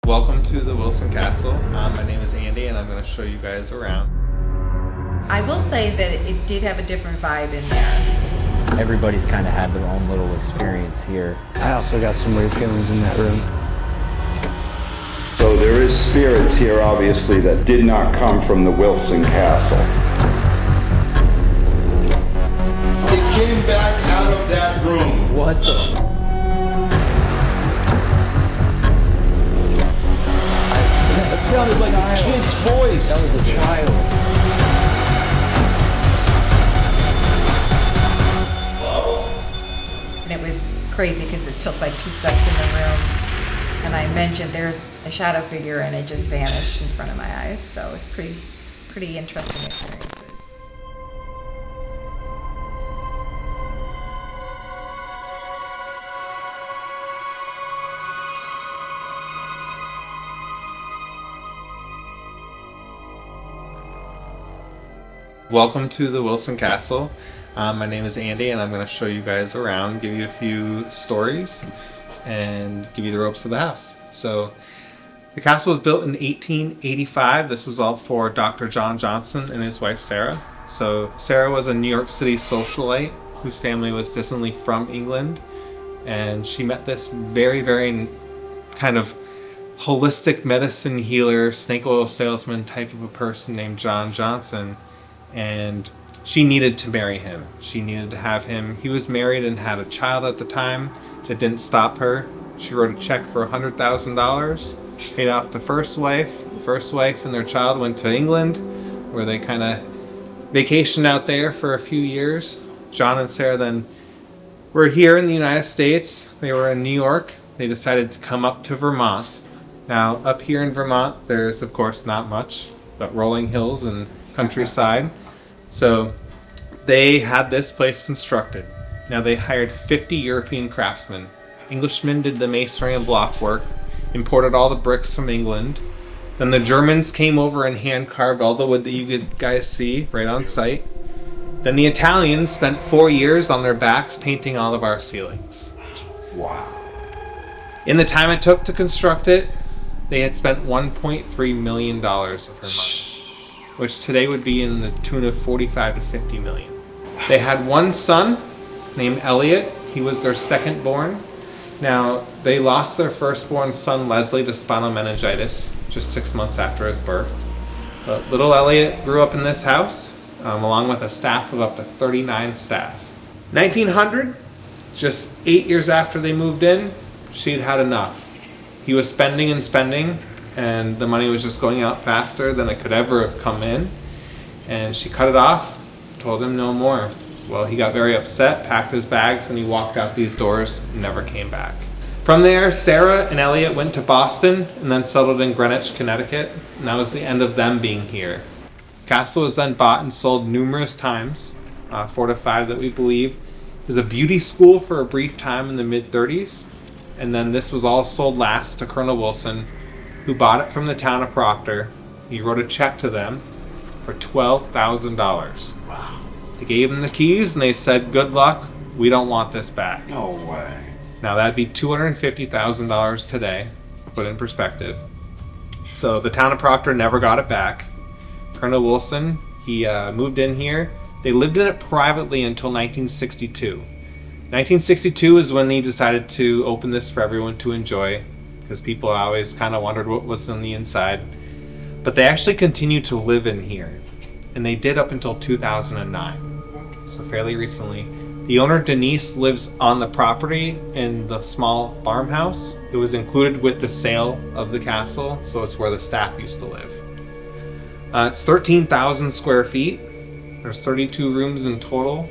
Welcome to the Wilson Castle. My name is Andy and I'm going to show you guys around. I will say that it did have a different vibe in there. Everybody's kind of had their own little experience here. I also got some weird feelings in that room. So there is spirits here, obviously, that did not come from the Wilson Castle. It came back out of that room. What the? That sounded like a kid's voice. That was a child. And it was crazy because it took like 2 steps in the room. And I mentioned there's a shadow figure and it just vanished in front of my eyes. So it's pretty interesting experiences. Welcome to the Wilson Castle. My name is Andy and I'm going to show you guys around, give you a few stories, and give you the ropes of the house. So the castle was built in 1885. This was all for Dr. John Johnson and his wife Sarah. So Sarah was a New York City socialite whose family was distantly from England, and she met this very, very kind of holistic medicine healer, snake oil salesman type of a person named John Johnson. And she needed to marry him. She needed to have him. He was married and had a child at the time. That didn't stop her. She wrote a check for $100,000, paid off the first wife. The first wife and their child went to England, where they kind of vacationed out there for a few years. John and Sarah then were here in the United States. They were in New York. They decided to come up to Vermont. Now, up here in Vermont, there's of course not much but rolling hills and countryside. So they had this place constructed. Now they hired 50 European craftsmen. Englishmen did the masonry and block work, imported all the bricks from England. Then the Germans came over and hand carved all the wood that you guys see right on site. Then the Italians spent 4 years on their backs painting all of our ceilings. Wow. In the time it took to construct it, they had spent $1.3 million of her money, which today would be in the tune of 45 to 50 million. They had one son named Elliot. He was their second born. Now, they lost their firstborn son, Leslie, to spinal meningitis just 6 months after his birth. But little Elliot grew up in this house, along with a staff of up to 39 staff. 1900, just 8 years after they moved in, she'd had enough. He was spending and spending, and the money was just going out faster than it could ever have come in. And she cut it off, told him no more. Well, he got very upset, packed his bags, and he walked out these doors and never came back. From there, Sarah and Elliot went to Boston and then settled in Greenwich, Connecticut, and that was the end of them being here. The castle was then bought and sold numerous times, 4 to 5 that we believe. It was a beauty school for a brief time in the mid-30s, and then this was all sold last to Colonel Wilson, who bought it from the town of Proctor. He wrote a check to them for $12,000. Wow. They gave him the keys and they said, good luck, we don't want this back. No way. Now that'd be $250,000 today, put in perspective. So the town of Proctor never got it back. Colonel Wilson, he moved in here. They lived in it privately until 1962. 1962 is when he decided to open this for everyone to enjoy, because people always kind of wondered what was on the inside. But they actually continued to live in here, and they did up until 2009, so fairly recently. The owner, Denise, lives on the property in the small farmhouse. It was included with the sale of the castle, so it's where the staff used to live. It's 13,000 square feet. There's 32 rooms in total,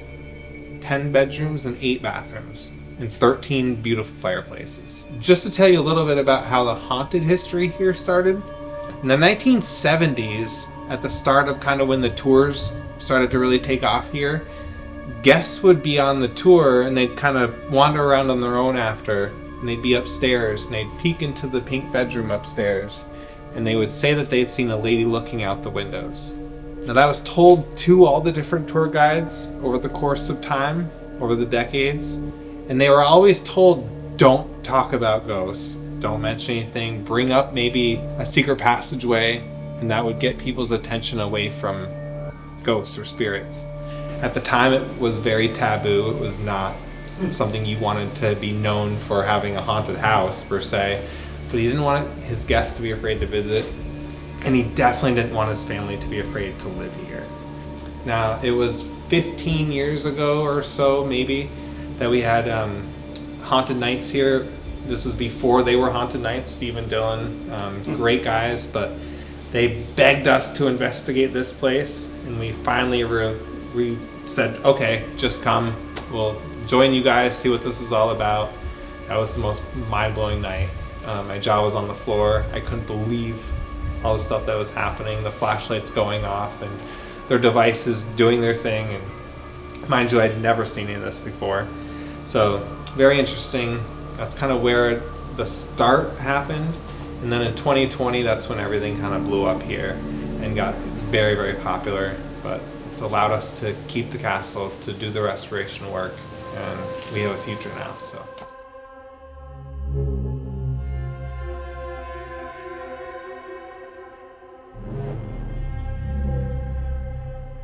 10 bedrooms and 8 bathrooms, and 13 beautiful fireplaces. Just to tell you a little bit about how the haunted history here started, in the 1970s, at the start of kind of when the tours started to really take off here, guests would be on the tour and they'd kind of wander around on their own after, and they'd be upstairs and they'd peek into the pink bedroom upstairs, and they would say that they'd seen a lady looking out the windows. Now that was told to all the different tour guides over the course of time, over the decades, and they were always told, don't talk about ghosts, don't mention anything. Bring up maybe a secret passageway, and that would get people's attention away from ghosts or spirits. At the time, it was very taboo. It was not something you wanted to be known for having a haunted house per se, but he didn't want his guests to be afraid to visit, and he definitely didn't want his family to be afraid to live here. Now, it was 15 years ago or so, maybe, that we had haunted nights here. This was before they were haunted nights. Steve and Dylan, great guys, but they begged us to investigate this place, and we finally we said, okay, just come. We'll join you guys, see what this is all about. That was the most mind-blowing night. My jaw was on the floor. I couldn't believe all the stuff that was happening, the flashlights going off and their devices doing their thing. And mind you, I'd never seen any of this before. So very interesting. That's kind of where the start happened. And then in 2020, that's when everything kind of blew up here and got very, very popular. But it's allowed us to keep the castle, to do the restoration work, and we have a future now.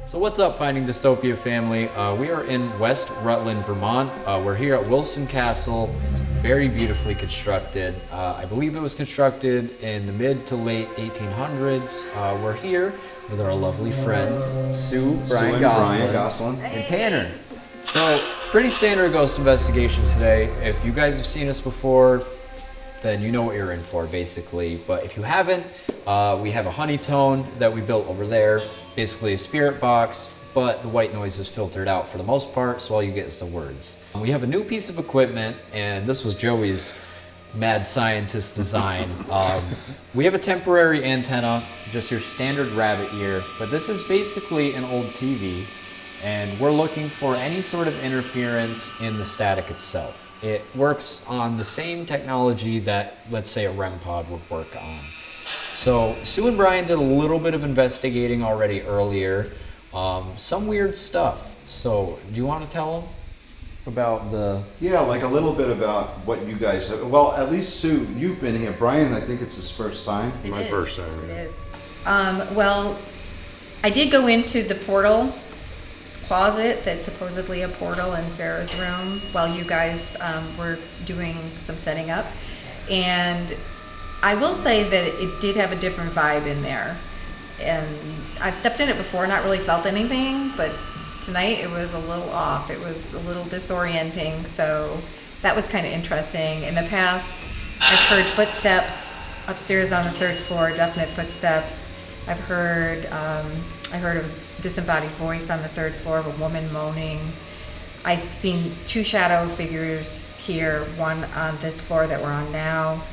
So what's up, Finding Dystopia family? We are in West Rutland, Vermont. We're here at Wilson Castle. It's very beautifully constructed. I believe it was constructed in the mid to late 1800s. We're here with our lovely friends, Sue, Brian Gosselin, and Tanner. So pretty standard ghost investigation today. If you guys have seen us before, then you know what you're in for, basically. But if you haven't, we have a honeytone that we built over there, basically a spirit box, but the white noise is filtered out for the most part, so all you get is the words. We have a new piece of equipment, and this was Joey's mad scientist design. We have a temporary antenna, just your standard rabbit ear, but this is basically an old TV, and we're looking for any sort of interference in the static itself. It works on the same technology that, let's say, a REM pod would work on. So Sue and Brian did a little bit of investigating already earlier, some weird stuff. So do you want to tell them about the... Yeah, like a little bit about what you guys have. Well, at least Sue, you've been here. Brian, I think it's his first time. First time. It is. Well, I did go into the portal closet that's supposedly a portal in Sarah's room while you guys were doing some setting up, and I will say that it did have a different vibe in there, and I've stepped in it before, not really felt anything, but tonight it was a little off. It was a little disorienting, so that was kind of interesting. In the past, I've heard footsteps upstairs on the 3rd floor, definite footsteps. I heard a disembodied voice on the 3rd floor of a woman moaning. I've seen 2 shadow figures here, one on this floor that we're on now.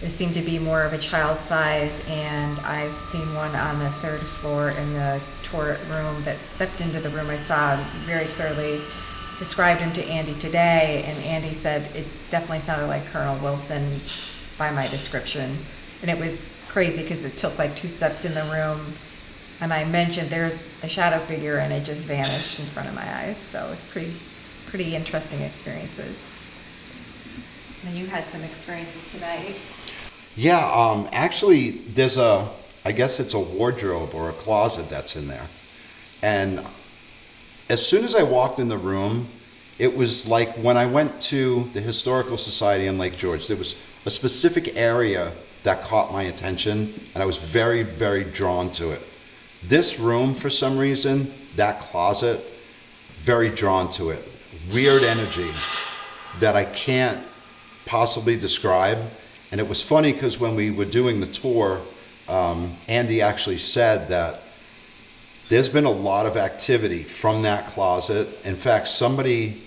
It seemed to be more of a child size, and I've seen one on the 3rd floor in the turret room that stepped into the room. I saw very clearly, described him to Andy today, and Andy said it definitely sounded like Colonel Wilson by my description. And it was crazy because it took like 2 steps in the room, and I mentioned there's a shadow figure, and it just vanished in front of my eyes. So it's pretty interesting experiences. And you had some experiences tonight. Yeah, actually, there's I guess it's a wardrobe or a closet that's in there. And as soon as I walked in the room, it was like when I went to the Historical Society in Lake George, there was a specific area that caught my attention, and I was very, very drawn to it. This room, for some reason, that closet, very drawn to it. Weird energy that I can't possibly describe. And it was funny because when we were doing the tour, Andy actually said that there's been a lot of activity from that closet. In fact, somebody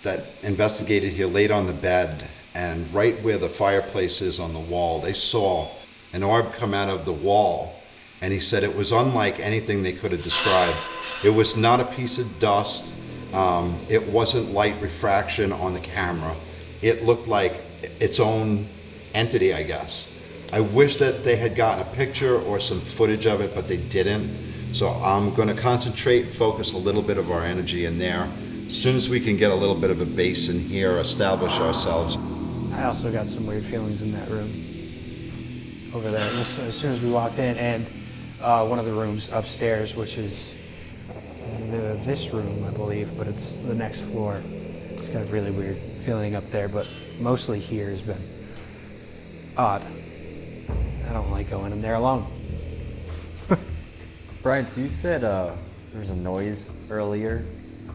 that investigated here laid on the bed, and right where the fireplace is on the wall, they saw an orb come out of the wall. And he said it was unlike anything they could have described. It was not a piece of dust. It wasn't light refraction on the camera. It looked like its own entity, I guess. I wish that they had gotten a picture or some footage of it, but they didn't. So I'm going to concentrate, focus a little bit of our energy in there. As soon as we can get a little bit of a base in here, establish ourselves, I also got some weird feelings in that room over there. As soon as we walked in, and one of the rooms upstairs, which is this room, I believe, but it's the next floor. It's got a really weird feeling up there, but mostly here has been odd. I don't like going in there alone. Brian, so you said there was a noise earlier,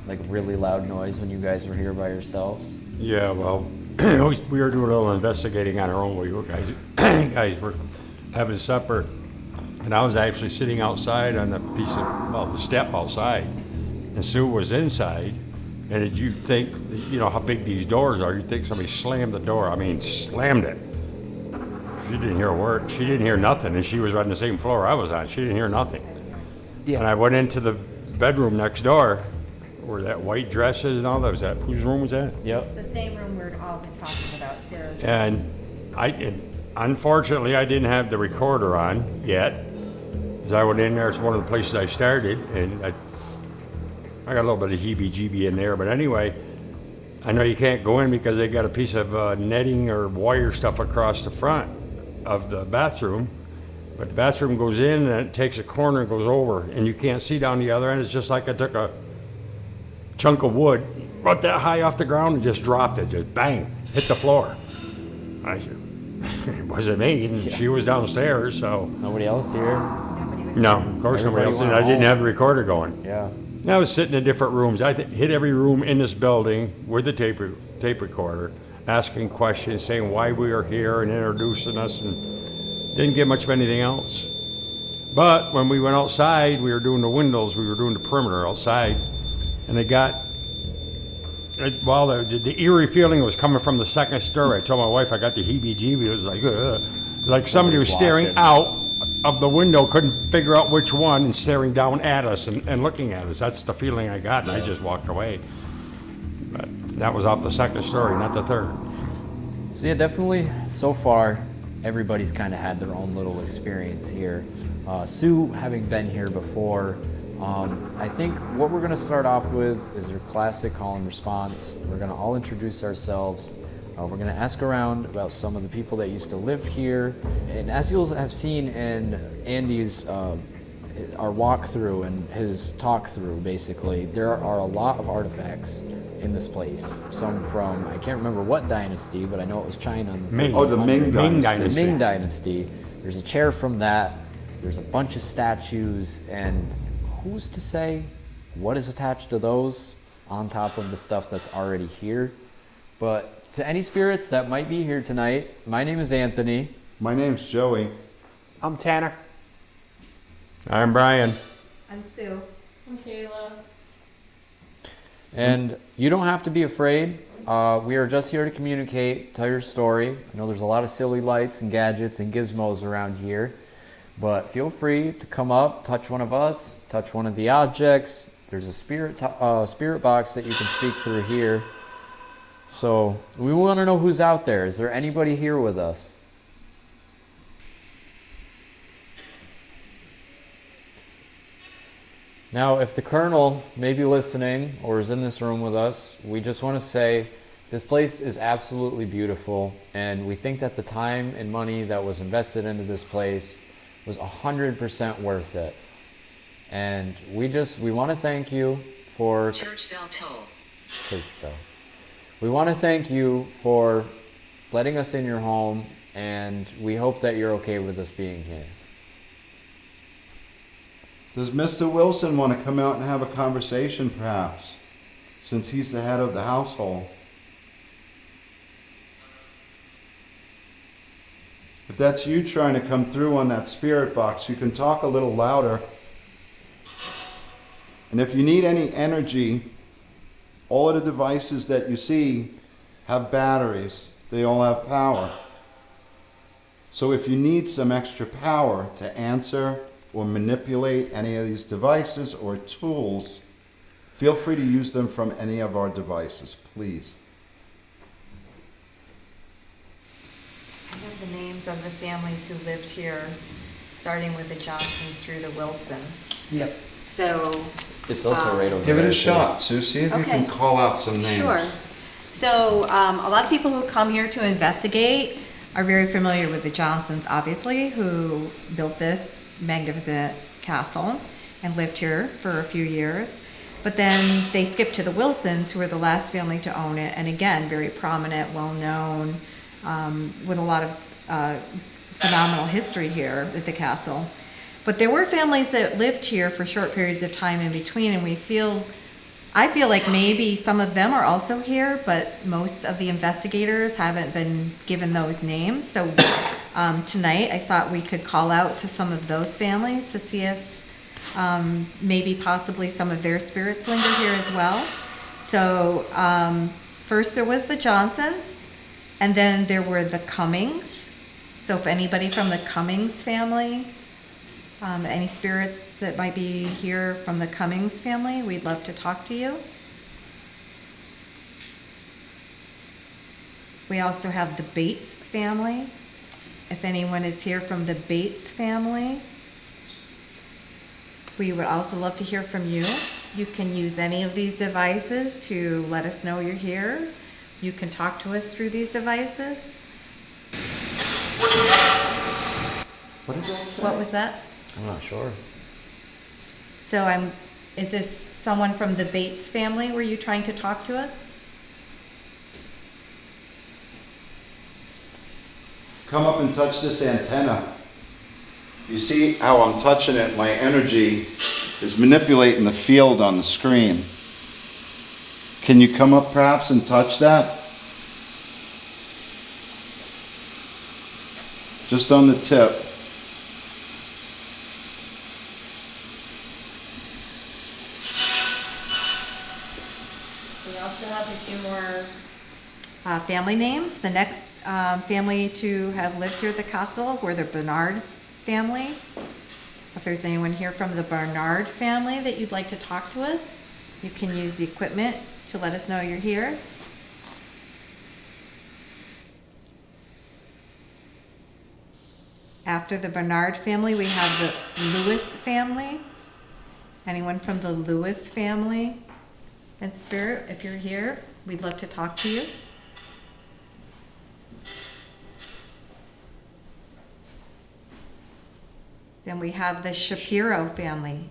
like really loud noise when you guys were here by yourselves? Yeah, well, we were doing a little investigating on our own. We were guys were having supper, and I was actually sitting outside on a piece of, well, the step outside, and Sue was inside. And did you think, you know how big these doors are? You think somebody slammed the door? I mean, slammed it. She didn't hear a word. She didn't hear nothing, and she was on the same floor I was on. She didn't hear nothing. Yeah. And I went into the bedroom next door, where that white dress is and all that. Was that whose room was that? Yep. It's the same room we've all been talking about, Sarah's room. And unfortunately, I didn't have the recorder on yet. As I went in there, it's one of the places I started, and I got a little bit of heebie-jeebie in there. But anyway, I know you can't go in because they got a piece of netting or wire stuff across the front of the bathroom. But the bathroom goes in and it takes a corner and goes over, and you can't see down the other end. It's just like I took a chunk of wood, right that high off the ground, and just dropped it. Just bang, hit the floor. I said, it wasn't me, and she was downstairs, so. Nobody else here? Nobody was No, of course nobody Everybody else did. went I didn't home. have the recorder going. Yeah. And I was sitting in different rooms. I hit every room in this building with the tape recorder, asking questions, saying why we were here and introducing us, and didn't get much of anything else. But when we went outside, we were doing the windows, we were doing the perimeter outside, and they got, well, the eerie feeling was coming from the second story. I told my wife I got the heebie-jeebie. It was like somebody was staring watching. out of the window, couldn't figure out which one, and staring down at us and looking at us. That's the feeling I got, and I just walked away. But that was off the second story, not the third. So yeah, definitely, so far, everybody's kind of had their own little experience here. Sue, having been here before, I think what we're going to start off with is your classic call and response. We're going to all introduce ourselves. We're going to ask around about some of the people that used to live here. And as you'll have seen in Andy's our walkthrough and his talk through, basically, there are a lot of artifacts in this place. Some from, I can't remember what dynasty, but I know it was China in the Ming. 1300s. Oh, the Ming Dynasty. The Ming Dynasty. There's a chair from that. There's a bunch of statues, and who's to say what is attached to those on top of the stuff that's already here? But to any spirits that might be here tonight, my name is Anthony. My name's Joey. I'm Tanner. I'm Brian. I'm Sue. I'm Kayla. And you don't have to be afraid. We are just here to communicate, tell your story. I know there's a lot of silly lights and gadgets and gizmos around here, but feel free to come up, touch one of us, touch one of the objects. There's a spirit box that you can speak through here. So we want to know who's out there. Is there anybody here with us? Now, if the Colonel may be listening or is in this room with us, we just want to say this place is absolutely beautiful, and we think that the time and money that was invested into this place was 100% worth it. And we want to thank you for... Church bell tolls. Church bell. We want to thank you for letting us in your home, and we hope that you're okay with us being here. Does Mr. Wilson want to come out and have a conversation, perhaps, since he's the head of the household? If that's you trying to come through on that spirit box, you can talk a little louder. And if you need any energy, all of the devices that you see have batteries. They all have power. So if you need some extra power to answer or manipulate any of these devices or tools, feel free to use them from any of our devices, please. I have the names of the families who lived here, starting with the Johnsons through the Wilsons. Yep. So, It's also right over Give it there, a too. shot, Sue. See if you Okay. can call out some names. sure. So a lot of people who come here to investigate are very familiar with the Johnsons, obviously, who built this magnificent castle and lived here for a few years. But then they skipped to the Wilsons, who were the last family to own it, and again, very prominent, well-known, with a lot of phenomenal history here at the castle. But there were families that lived here for short periods of time in between, and I feel like maybe some of them are also here, but most of the investigators haven't been given those names. So tonight I thought we could call out to some of those families to see if maybe possibly some of their spirits linger here as well. So first there was the Johnsons, and then there were the Cummings. So if anybody from the Cummings family, any spirits that might be here from the Cummings family, we'd love to talk to you. We also have the Bates family. If anyone is here from the Bates family, we would also love to hear from you. You can use any of these devices to let us know you're here. You can talk to us through these devices. What did that say? What was that? I'm not sure. So is this someone from the Bates family? Were you trying to talk to us? Come up and touch this antenna. You see how I'm touching it? My energy is manipulating the field on the screen. Can you come up perhaps and touch that? Just on the tip. We also have a few more family names. The next family to have lived here at the castle were the Bernard family. If there's anyone here from the Bernard family that you'd like to talk to us, you can use the equipment to let us know you're here. After the Bernard family, we have the Lewis family. Anyone from the Lewis family and spirit, if you're here, we'd love to talk to you. Then we have the Shapiro family.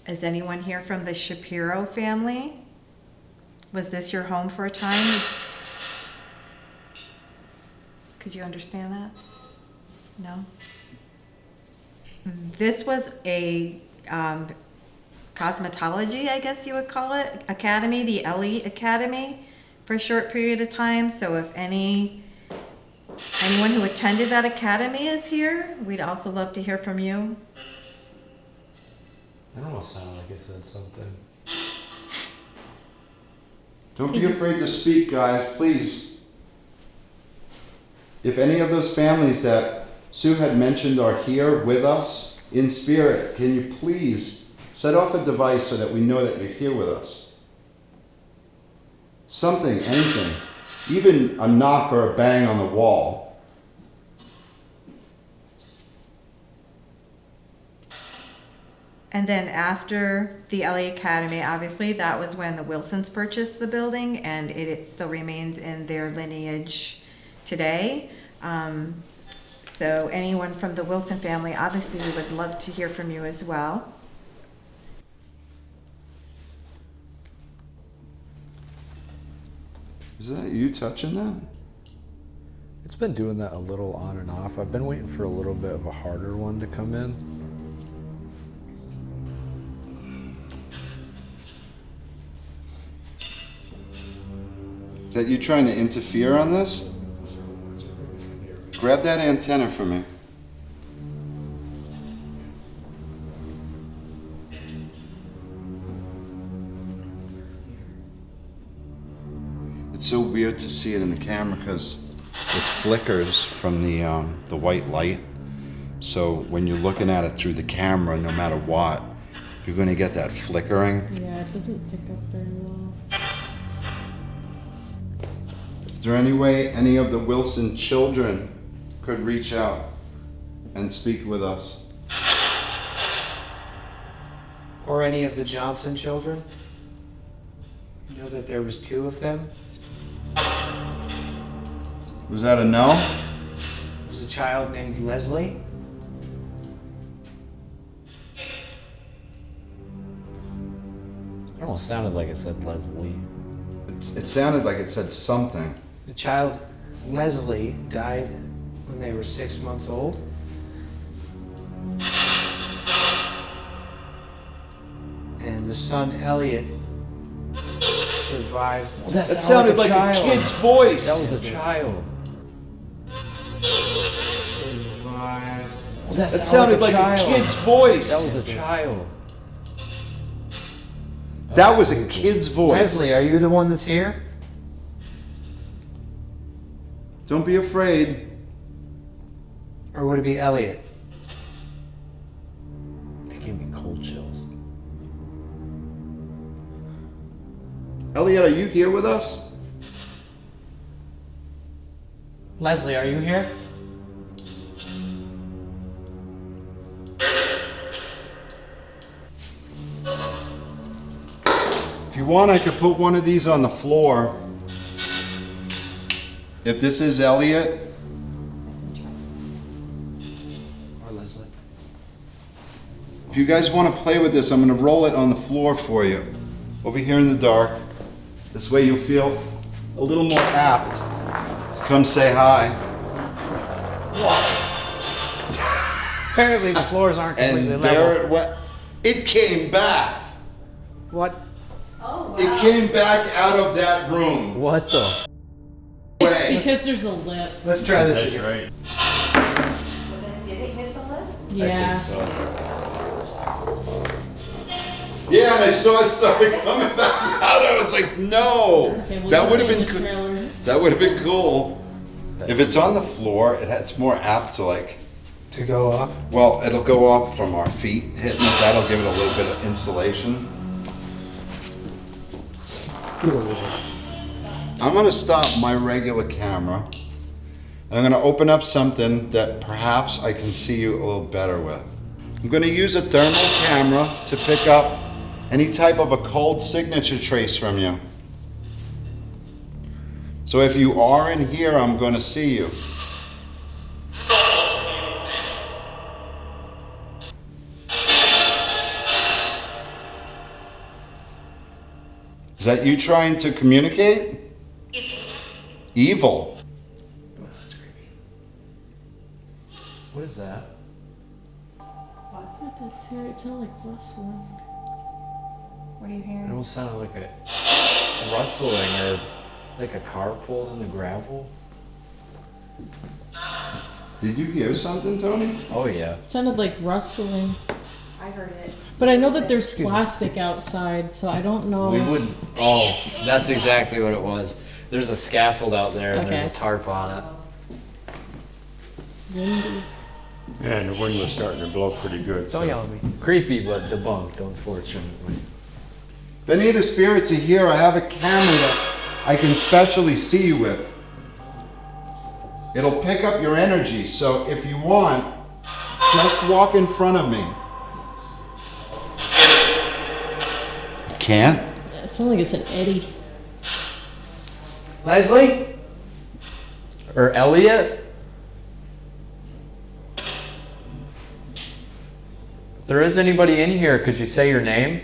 Is anyone here from the Shapiro family? Was this your home for a time? Could you understand that? No? This was a cosmetology, I guess you would call it, academy, the Ellie Academy, for a short period of time. So if anyone who attended that academy is here, we'd also love to hear from you. That almost sounded like I said something. Don't be afraid to speak, guys, please. If any of those families that Sue had mentioned are here with us in spirit, can you please set off a device so that we know that you're here with us? Something, anything, even a knock or a bang on the wall. And then after the Ellie Academy, obviously, that was when the Wilsons purchased the building, and it still remains in their lineage today. So anyone from the Wilson family, obviously we would love to hear from you as well. Is that you touching that? It's been doing that a little on and off. I've been waiting for a little bit of a harder one to come in. Is that you trying to interfere on this? Grab that antenna for me. It's so weird to see it in the camera because it flickers from the white light. So when you're looking at it through the camera, no matter what, you're going to get that flickering. Yeah, it doesn't pick up very well. Is there any way any of the Wilson children could reach out and speak with us? Or any of the Johnson children? You know that there was 2 of them? Was that a no? There was a child named Leslie. It almost sounded like it said Leslie. It sounded like it said something. The child Leslie died when they were 6 months old. And the son Elliot survived. That sounded like a kid's voice. That was a child. Survived. That sounded like a kid's voice. That was a child. That was a kid's voice. Leslie, are you the one that's here? Don't be afraid. Or would it be Elliot? It gave me cold chills. Elliot, are you here with us? Leslie, are you here? If you want, I could put one of these on the floor. If this is Elliot, Or Leslie? if you guys want to play with this, I'm going to roll it on the floor for you. Over here in the dark. This way you'll feel a little more apt to come say hi. Apparently the floors aren't completely And level. there it went. It came back. What? Oh, wow. It came back out of that room. What the? Way. Because there's a lip. Let's try this again. right. Well, then did it hit the lip? Yeah. I think so. Yeah, and I saw it started coming back out. I was like, no. Okay, we'll That would have see been the cool. trailer. That would have been cool. If it's on the floor, it's more apt to like, To go up. well, it'll go off from our feet hitting it. That'll give it a little bit of insulation. I'm gonna stop my regular camera. And I'm gonna open up something that perhaps I can see you a little better with. I'm gonna use a thermal camera to pick up any type of a cold signature trace from you. So if you are in here, I'm gonna see you. Is that you trying to communicate? Evil. What is that? What the It sounded like rustling. What are you It hearing? almost sounded like a rustling or like a car pulled in the gravel. Did you hear something, Tony? Oh yeah. It sounded like rustling. I heard it. But I know that there's plastic outside, so I don't know. We wouldn't. Oh, that's exactly what it was. There's a scaffold out there and there's Okay. a tarp on it. Windy. Yeah, and the wind was starting to blow pretty good. Don't yell at me. Creepy, but debunked, unfortunately. If any of the spirits are here, I have a camera that I can specially see you with. It'll pick up your energy, so if you want, just walk in front of me. You can't? It sounds like it's an eddy. Leslie? Or Elliot? If there is anybody in here, could you say your name?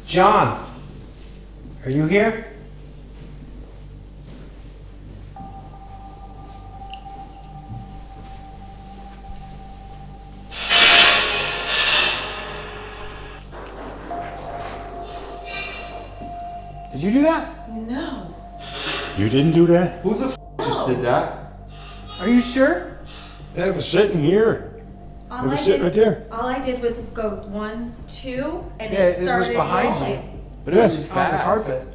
John? Are you here? Did you do that? No. You didn't do that? Who the just did that? Are you sure? That was sitting here. All It was I sitting did, right there. all I did was go 1, 2, and Yeah, it it was started behind rolling. you. But it was On the fast. carpet.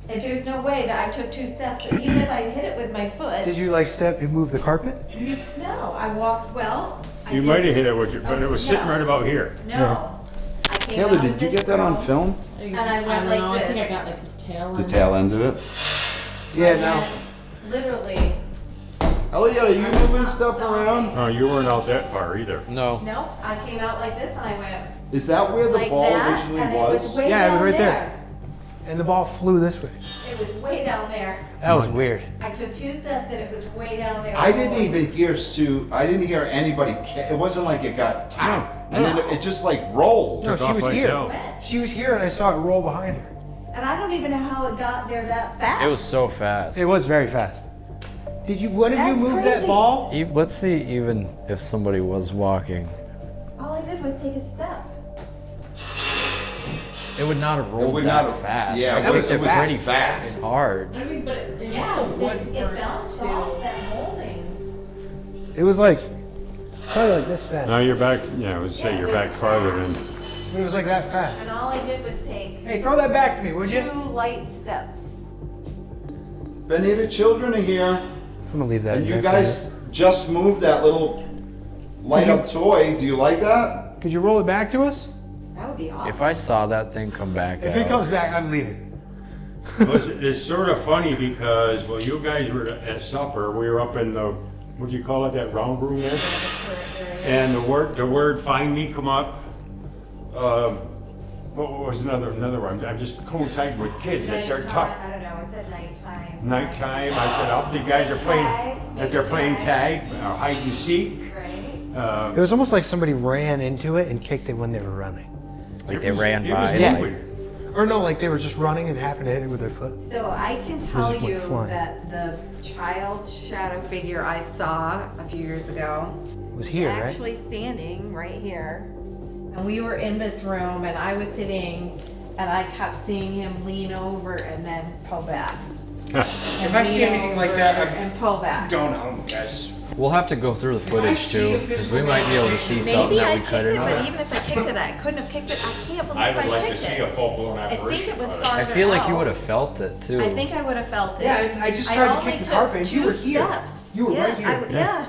And there's no way that I took 2 steps. And even if I hit it with my foot, Did you like step and move the carpet? no, I walked well. I You did- might have hit it with your, but it was sitting No. right about here. No. I came Taylor, out did of you this get that on room, film? And I went don't like know, I think I this. got like the tail The end. tail end of it? Yeah, I no. went Literally. Elliot, are you moving stuff around? Oh, you weren't out that far either. No. No, I came out like this and I went Is that where the like ball that, originally and was? it was way Yeah, it was down right there. there. And the ball flew this way. It was way down there. That was weird. I took 2 steps and it was way down there. I didn't even hear Sue. I didn't hear anybody. It wasn't like it got tap, and then it just like rolled. No, Took she off was by here. itself. She was here and I saw it roll behind her. And I don't even know how it got there that fast. It was so fast. It was very fast. Did you, when did you That's move that crazy. ball? Let's see even if somebody was walking. All I did was take a step. It would not have rolled would that not have- fast. yeah, I it think was it was fast. pretty fast. Hard. I mean, but it's Yeah, the wood it bounced off that molding. It was like, probably like this fast. Now you're back, yeah, I would say you're back farther than, It was like that fast. And all I did was take Hey, throw that back to me, would you? 2 light steps. Benny, the children are here, I'm gonna leave that and in you there for guys just moved that little light up toy. Do you like that? Could you roll it back to us? That would be awesome. If I saw that thing come back If out, it comes back, I'm leaving. it's sort of funny because, well, you guys were at supper, we were up in the, what do you call it, that round room there? And the word find me come up. What was another one? I'm just coinciding with kids, they start talking. I don't know, I said nighttime. Nighttime, I said, I think you guys are playing, that they're playing tag, or hide and seek. Right? It was almost like somebody ran into it and kicked it when they were running. like they ran It was by. Yeah. moving. Or no, like they were just running and happened to hit it with their foot. So I can tell just went you flying. that the child shadow figure I saw a few years ago It was here, right? actually standing right here. And we were in this room and I was sitting and I kept seeing him lean over and then pull back. If I see anything like that, And pull I back. don't know, guys. We'll have to go through the footage too, because we might be able to see something Maybe that I we kicked couldn't. it, but even if I kicked it, I couldn't have kicked it. I can't believe I would like to kicked see it. a full-blown I think operation. it was of it. farther I feel like you out. would have felt it too. I think I would have felt it. Yeah, I just tried to only kick the took carpet. You 2 were here. steps. You were Yeah, right here. yeah.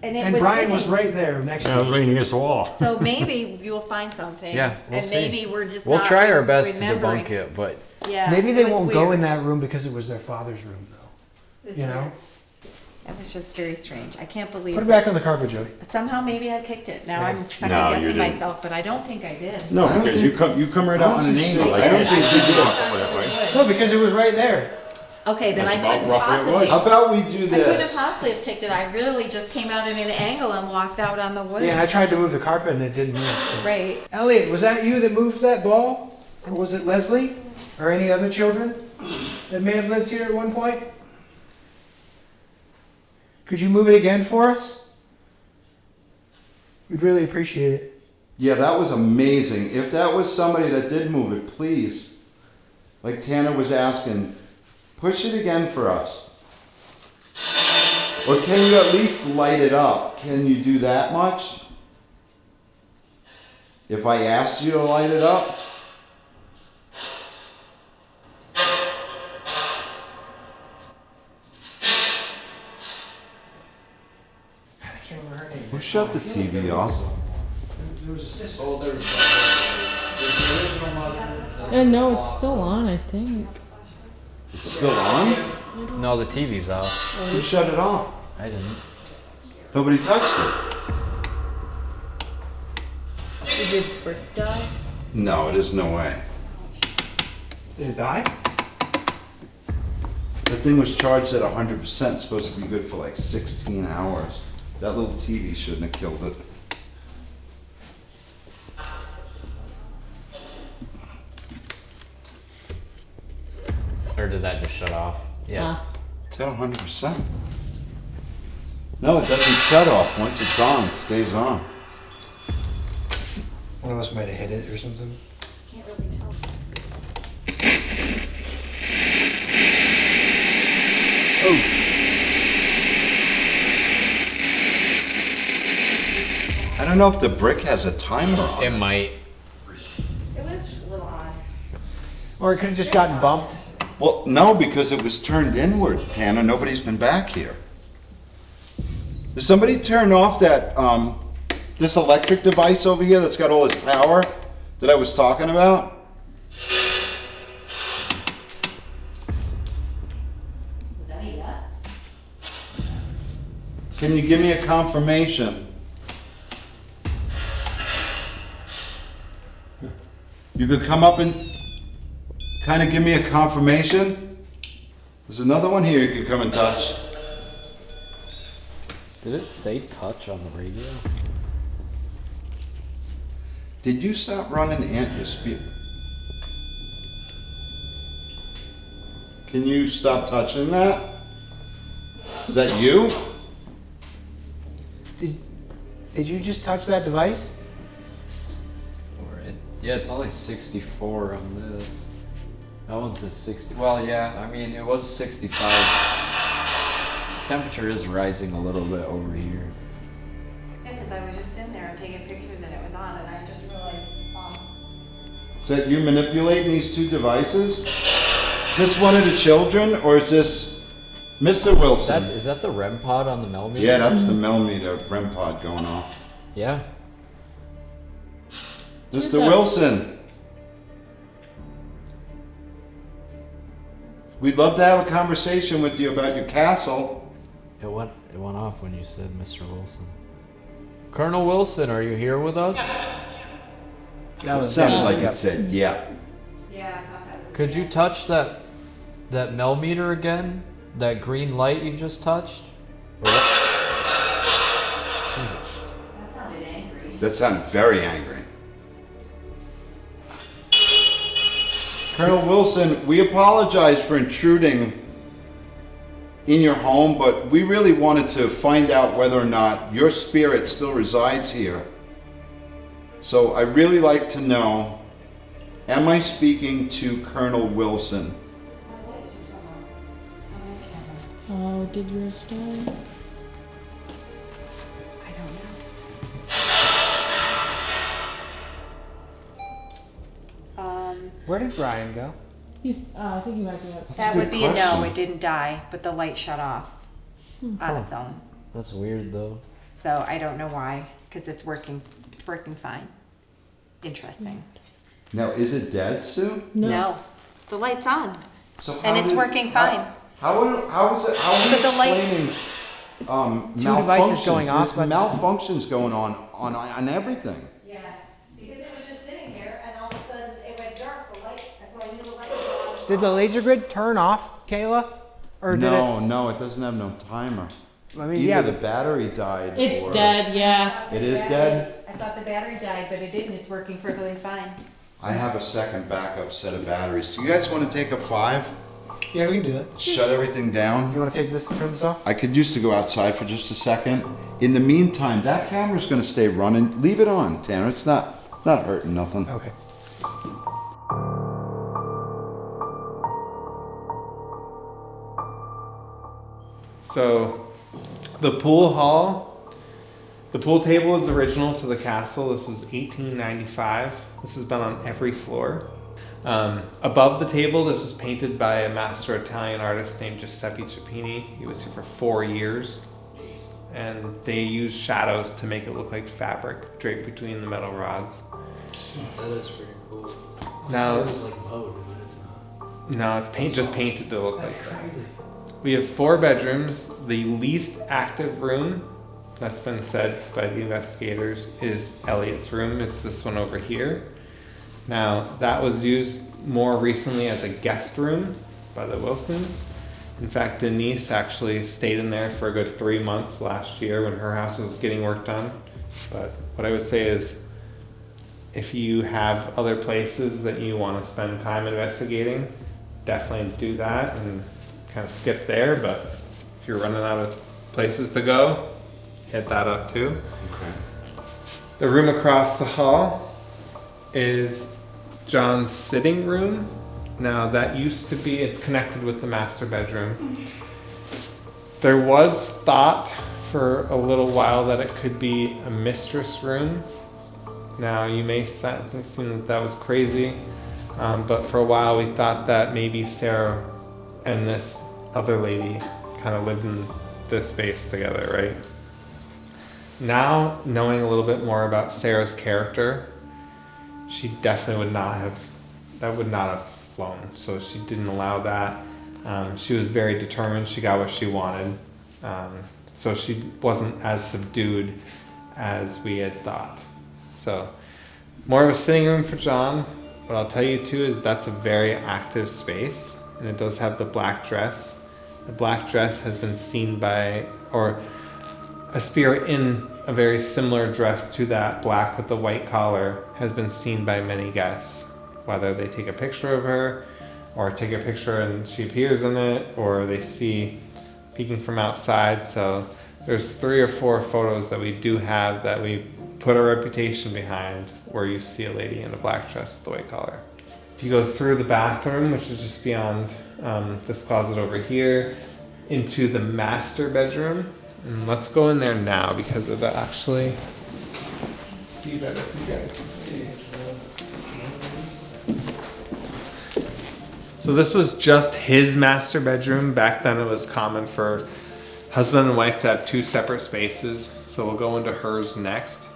And it And was Brian was sitting. right there next Yeah, I to was me. leaning against the wall. So maybe you'll find something. Yeah, we'll and see. maybe we're just We'll not try our best to remembering. debunk it, but Yeah. Maybe they it was won't go weird. in that room because it was their father's room, though. It was You know? weird. That was just very strange. I can't believe Put it back on the carpet, Joey. Somehow maybe I kicked it. Now Yeah. I'm second No, you guessing didn't. myself, but I don't think I did. No, I don't because think- you come right out on an Honestly, angle like I don't this. think you did. Walk over that way. No, because it was right there. Okay, then That's I about couldn't roughly it possibly. was. How about we do I couldn't this? possibly have kicked it. I really just came out at an angle and walked out on the wood. Yeah, I tried to move the carpet and it didn't move. So. Right. Elliot, was that you that moved that ball? Or was it Leslie? Or any other children that may have lived here at one point? Could you move it again for us? We'd really appreciate it. Yeah, that was amazing. If that was somebody that did move it, please, like Tanner was asking, push it again for us. Or can you at least light it up? Can you do that much? If I asked you to light it up? I can't remember her name. Who shut the TV off? There was a sister. And no, it's still on, I think. It's still on? no, the TV's off. Who shut it off? I didn't. Nobody touched it. Did your brick die? No, it is no way. Did it die? That thing was charged at 100%, supposed to be good for like 16 hours. That little TV shouldn't have killed it. Or did that just shut off? Yeah. It's at 100%. No, it doesn't shut off. Once it's on, it stays on. One of us might have hit it or something. Can't really tell. I don't know if the brick has a timer on It it. might. It was a little odd. Or it could have just gotten bumped. Well, no, because it was turned inward, Tanner. Nobody's been back here. Did somebody turn off that, this electric device over here that's got all this power that I was talking about? Was that a yes? Can you give me a confirmation? You could come up and kind of give me a confirmation. There's another one here you could come and touch. Did it say touch on the radio? Did you stop running and your speed? Can you stop touching that? Is that you? Did you just touch that device? Yeah, it's only 64 on this. That one says 60. Well, yeah, I mean, it was 65. Temperature is rising a little bit over here. Yeah, because I was just in there and taking pictures and it was on and I just realized, Is that you manipulating these two devices? Is this one of the children or is this Mr. Wilson? Is that the REM pod on the millimeter? Yeah, that's the millimeter REM pod going off. Yeah. Mr. Wilson. We'd love to have a conversation with you about your castle. It went off when you said Mr. Wilson. Colonel Wilson, are you here with us? It sounded like it said, yeah. yeah, I thought that was. Could you touch that millimeter again? That green light you just touched? Jesus. That sounded angry. That sounded very angry. Colonel Wilson, we apologize for intruding in your home, but we really wanted to find out whether or not your spirit still resides here. So I'd really like to know, am I speaking to Colonel Wilson? Oh, did yours die? I don't know. Where did Brian go? He's, I think he might be outside. That a would good be a no, question. it didn't die, but the light shut off on its own. That's weird though. So I don't know why, because it's working fine. Interesting. Now, is it dead, Sue? No, the light's on. So And how it's working fine. How is it? How are you But the light- explaining devices going malfunctions? off, There's but- malfunctions going on everything. Yeah, because it was just sitting here and all of a sudden it went dark, the light, that's why I knew the light was on. Did the laser grid turn off, Kayla? Or did No, it doesn't have no timer. I mean, Either yeah, the battery died It's or dead, yeah. It is dead? I thought the battery died, but it didn't, it's working perfectly fine. I have a second backup set of batteries. Do you guys want to take a 5? yeah, we can do that. Shut everything down? You want to take this and turn this off? I could use to go outside for just a second. In the meantime, that camera's going to stay running. Leave it on, Tanner. It's not hurting nothing. Okay. So, the pool hall, the pool table is original to the castle. This was 1895. This has been on every floor. Above the table, this was painted by a master Italian artist named Giuseppe Cipini. He was here for 4 years. And they used shadows to make it look like fabric draped between the metal rods. That is pretty cool. Now, like mode, but it's not. no, it's just painted to look like that. We have 4 bedrooms. The least active room, that's been said by the investigators, is Elliot's room. It's this one over here. Now, that was used more recently as a guest room by the Wilsons. In fact, Denise actually stayed in there for a good 3 months last year when her house was getting work done. But what I would say is, if you have other places that you want to spend time investigating, definitely do that and kind of skip there. But if you're running out of places to go, hit that up too. Okay. The room across the hall is John's sitting room. Now that used to be, it's connected with the master bedroom. There was thought for a little while that it could be a mistress room. Now you may seem that was crazy, but for a while we thought that maybe Sarah and this other lady kind of lived in this space together, right? Now, knowing a little bit more about Sarah's character, she definitely would not have flown. So she didn't allow that. She was very determined. She got what she wanted. so she wasn't as subdued as we had thought. So more of a sitting room for John. What I'll tell you too is that's a very active space, and it does have the black dress. The black dress has been seen by, or a spirit in a very similar dress to that, black with the white collar, has been seen by many guests. Whether they take a picture of her, or take a picture and she appears in it, or they see peeking from outside. So there's 3 or 4 photos that we do have that we put a reputation behind, where you see a lady in a black dress with the white collar. If you go through the bathroom, which is just beyond this closet over here, into the master bedroom, and let's go in there now because it'll actually be better for you guys to see. So this was just his master bedroom. Back then it was common for husband and wife to have 2 separate spaces. So we'll go into hers next.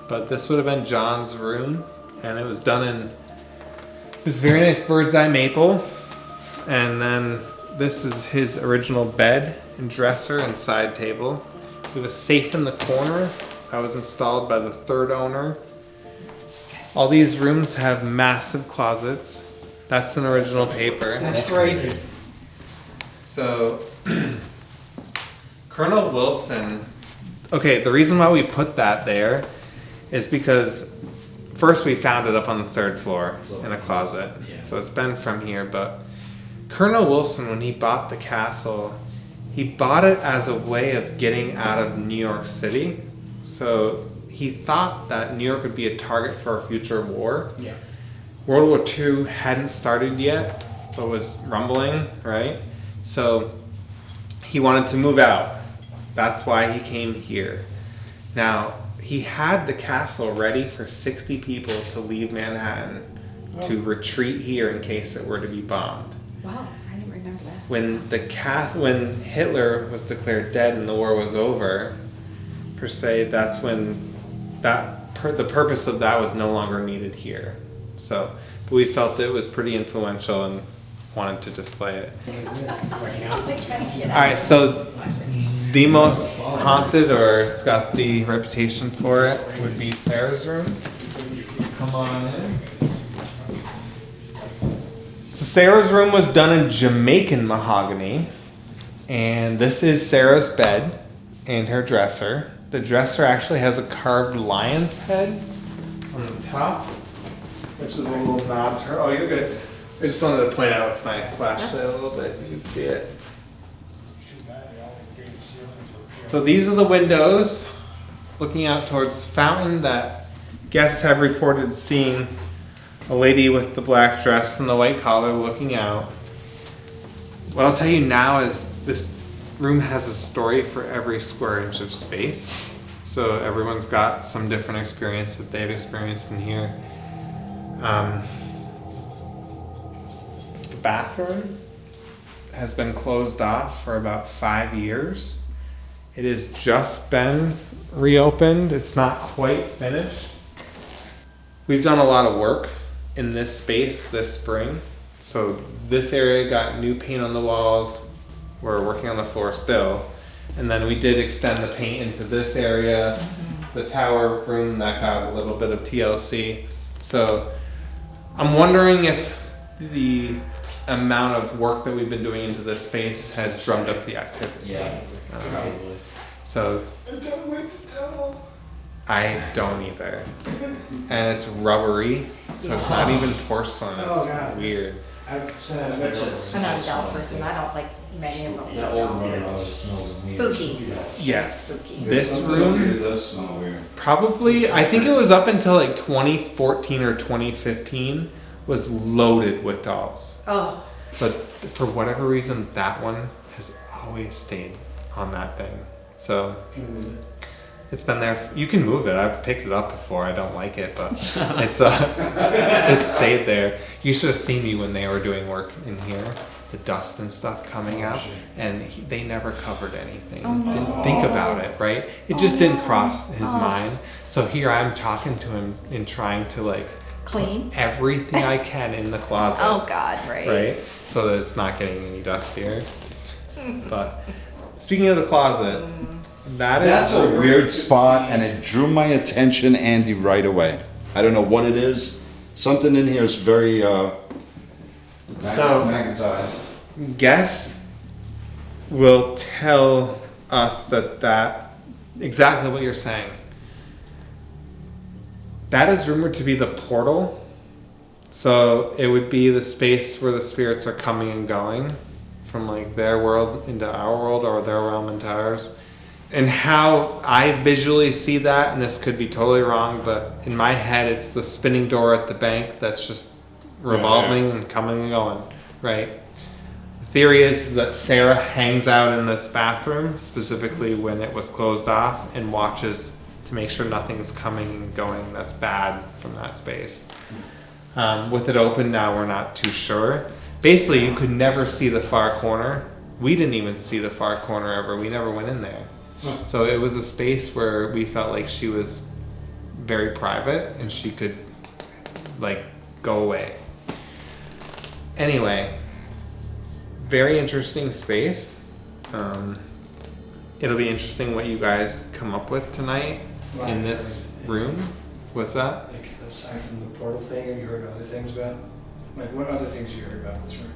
But this would have been John's room, and it was done in this very nice bird's eye maple. And then this is his original bed and dresser and side table. We have a safe in the corner that was installed by the 3rd owner. All these rooms have massive closets. That's an original paper. That's crazy. So, Colonel Wilson, okay, the reason why we put that there is because first we found it up on the 3rd floor in a closet. So it's been from here, but Colonel Wilson, when he bought the castle, he bought it as a way of getting out of New York City. So he thought that New York would be a target for a future war. Yeah. World War II hadn't started yet, but was rumbling, right? So he wanted to move out. That's why he came here. Now, he had the castle ready for 60 people to leave Manhattan to retreat here in case it were to be bombed. Wow, I didn't remember that. When Hitler was declared dead and the war was over, per se, that's when the purpose of that was no longer needed here. So, but we felt that it was pretty influential and wanted to display it. All right, so the most haunted, or it's got the reputation for it, would be Sarah's room. Come on in. So Sarah's room was done in Jamaican mahogany, and this is Sarah's bed and her dresser. The dresser actually has a carved lion's head on the top, which is a little nod to her. Oh, you're good. I just wanted to point out with my flashlight a little bit. You can see it. So these are the windows looking out towards Fountain that guests have reported seeing a lady with the black dress and the white collar looking out. What I'll tell you now is this room has a story for every square inch of space. So everyone's got some different experience that they've experienced in here. The bathroom has been closed off for about 5 years. It has just been reopened. It's not quite finished. We've done a lot of work in this space this spring. So this area got new paint on the walls. We're working on the floor still. And then we did extend the paint into this area. The tower room that got a little bit of TLC. So I'm wondering if the amount of work that we've been doing into this space has drummed up the activity. Yeah, probably. So I don't either. And it's rubbery, so it's not even porcelain. It's weird. I've I'm not a dog person. I don't like many of them. That old room always smells weird. Spooky. Yes. Spooky. This room, probably, I think it was up until like 2014 or 2015, was loaded with dolls. Oh, But for whatever reason, that one has always stayed on that thing. So it's been there. You can move it. I've picked it up before. I don't like it, but it's stayed there. You should have seen me when they were doing work in here. The dust and stuff coming out, and they never covered anything. Didn't think about it, right? It just didn't cross his mind. So here I'm talking to him and trying to like clean put everything I can in the closet. Oh God, right. Right? So that it's not getting any dustier. But speaking of the closet, That is That's a weird spot, and it drew my attention, Andy, right away. I don't know what it is. Something in here is very magnetized. Guess will tell us that exactly what you're saying. That is rumored to be the portal. So it would be the space where the spirits are coming and going from like their world into our world, or their realm into ours. And how I visually see that, and this could be totally wrong, but in my head it's the spinning door at the bank that's just revolving and coming and going, right? The theory is that Sarah hangs out in this bathroom, specifically when it was closed off, and watches to make sure nothing's coming and going that's bad from that space. With it open now, we're not too sure. Basically, you could never see the far corner. We didn't even see the far corner ever. We never went in there. So it was a space where we felt like she was very private and she could like go away. Anyway, very interesting space. It'll be interesting what you guys come up with tonight in this room. What's that? Like, aside from the portal thing, have you heard other things about? Like, what other things have you heard about this room?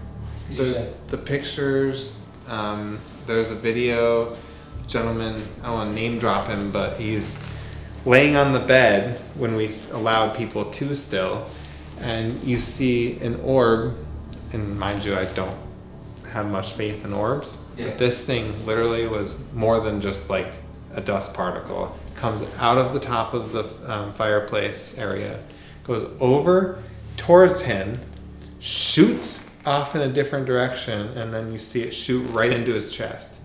There's the pictures. There's a video. Gentleman, I don't want to name drop him, but he's laying on the bed when we allowed people to still, and you see an orb, and mind you, I don't have much faith in orbs, but this thing literally was more than just like a dust particle. Comes out of the top of the fireplace area, goes over towards him, shoots off in a different direction, and then you see it shoot right into his chest.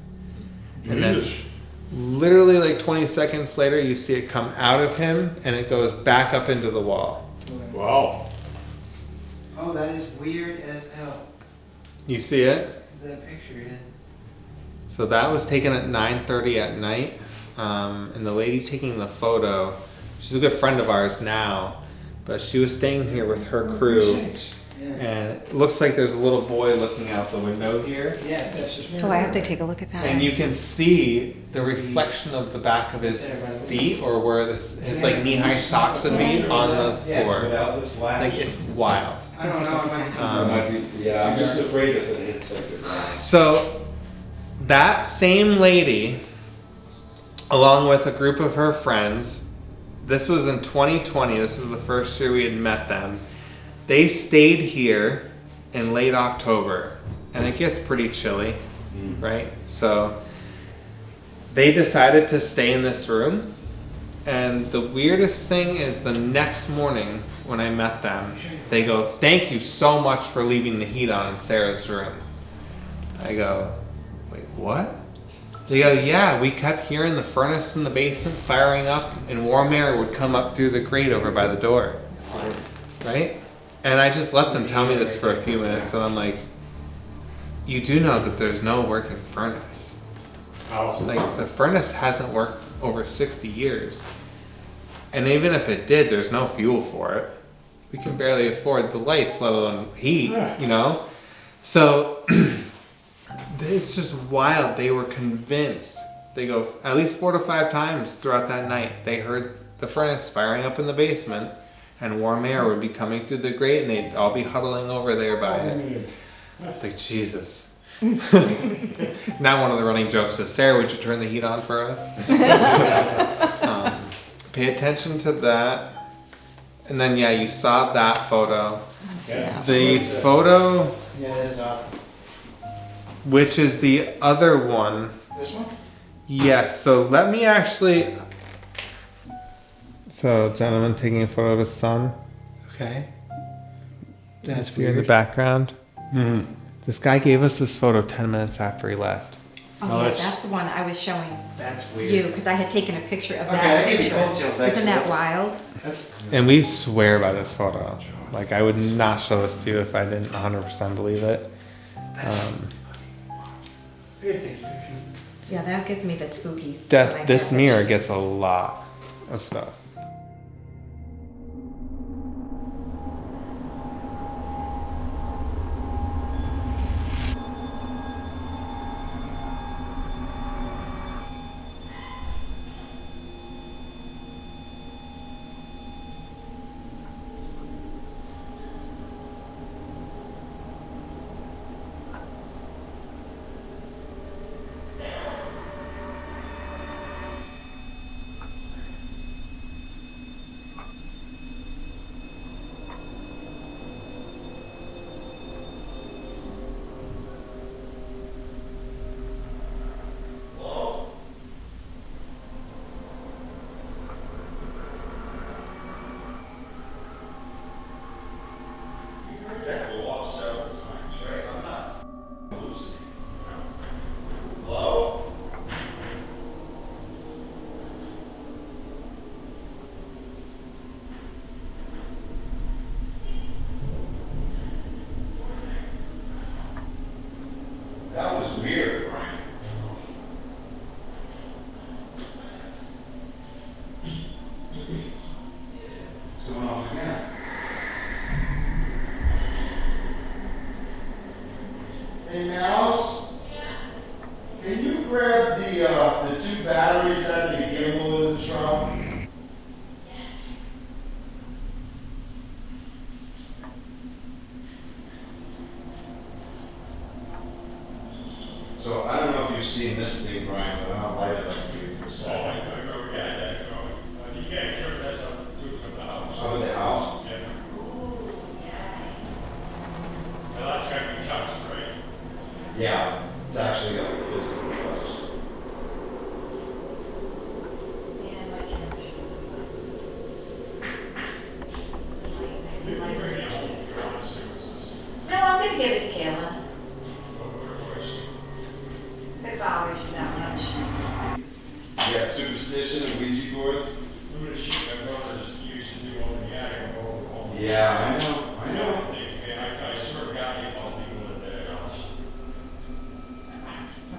And then literally like 20 seconds later, you see it come out of him and it goes back up into the wall. Wow. Oh, that is weird as hell. You see it? That picture, yeah. So that was taken at 9:30 at night. And the lady taking the photo, she's a good friend of ours now, but she was staying here with her crew. And it looks like there's a little boy looking out the window here. Yes, that's just Oh, I have to take a look at that. And you can see the reflection of the back of his feet, or where his like knee-high socks would be on the floor. Like, it's wild. I don't know. I'm just afraid if it hits like it. So that same lady, along with a group of her friends, this was in 2020. This is the first year we had met them. They stayed here in late October, and it gets pretty chilly, right? So they decided to stay in this room. And the weirdest thing is the next morning when I met them, they go, "Thank you so much for leaving the heat on in Sarah's room." I go, "Wait, what?" They go, "Yeah, we kept hearing the furnace in the basement firing up, and warm air would come up through the grate over by the door." Right? And I just let them tell me this for a few minutes, and I'm like, "You do know that there's no working furnace. Like, the furnace hasn't worked over 60 years. And even if it did, there's no fuel for it. We can barely afford the lights, let alone heat, you know?" So it's just wild. They were convinced. They go at least 4 to 5 times throughout that night. They heard the furnace firing up in the basement, and warm air would be coming through the grate, and they'd all be huddling over there by it. It's like, Jesus. Now one of the running jokes is, "Sarah, would you turn the heat on for us?" Pay attention to that. And then, yeah, you saw that photo. The photo, Yeah, that is odd. which is the other one. This one? Yes, so let me actually... So, gentleman taking a photo of his son. Okay. That's weird. In the background. Mm-hmm. This guy gave us this photo 10 minutes after he left. Oh, yeah, that's the one I was showing That's weird. you, because I had taken a picture of Okay, that that gave me picture. cold chills, actually. Isn't that That's- wild? And we swear by this photo. Like, I would not show this to you if I didn't 100% believe it. Yeah, that gives me the spookies. This mirror gets a lot of stuff. two batteries that the gimbal in the truck? So I don't know if you've seen this thing, Brian, but I'll light it up for you for a second. You can't turn that up from the house. Over the house? Yeah. Well, that's got to be touched, right? Yeah, it's actually got a physical touch. No, I'm gonna give it to Kayla. Good father, she's that much. You got superstition and Ouija boards? Who does she, my brother just used to do on the attic or over home. Yeah, I know. And I swear to God, he called people in their house.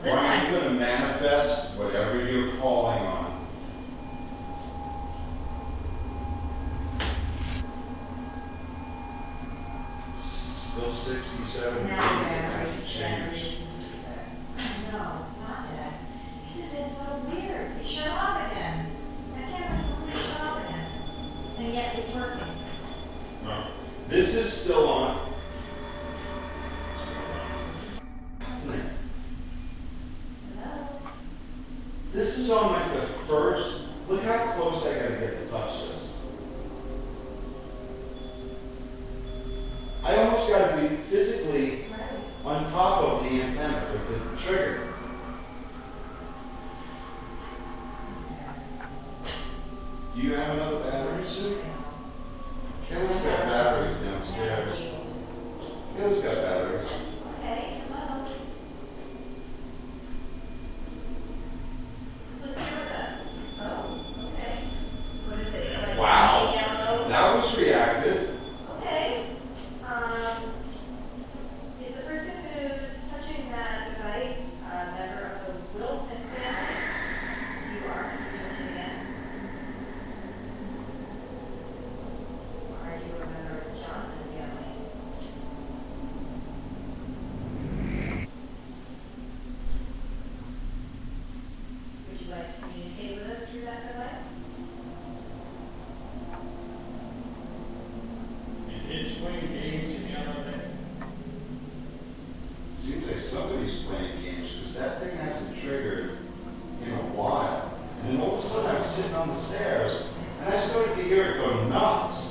Brian, you're gonna manifest whatever you're calling on. Still 67 degrees, it hasn't changed. No, not yet. It's been so weird. It shut off again. I can't remember it shut off again. And yet it's working. No. This is still on. Hello? This is on like the first, look how close I gotta get to touch this. I almost gotta be physically on top of the antenna with the trigger. Do you have another battery, Sue? Kelly's got batteries downstairs. Kelly's got batteries. Okay, hello? What's the Oh, okay. What is it? Like Wow. yellow? That was reactive. Okay. Is the person who's touching that device a member of the Wilson family? You are touching again. Or are you a member of the Johnson family? Would you like to communicate with us through that device? It's playing games in the other thing. Seems like somebody's playing games because that thing hasn't triggered in a while. And then all of a sudden I'm sitting on the stairs and I started to hear it go nuts.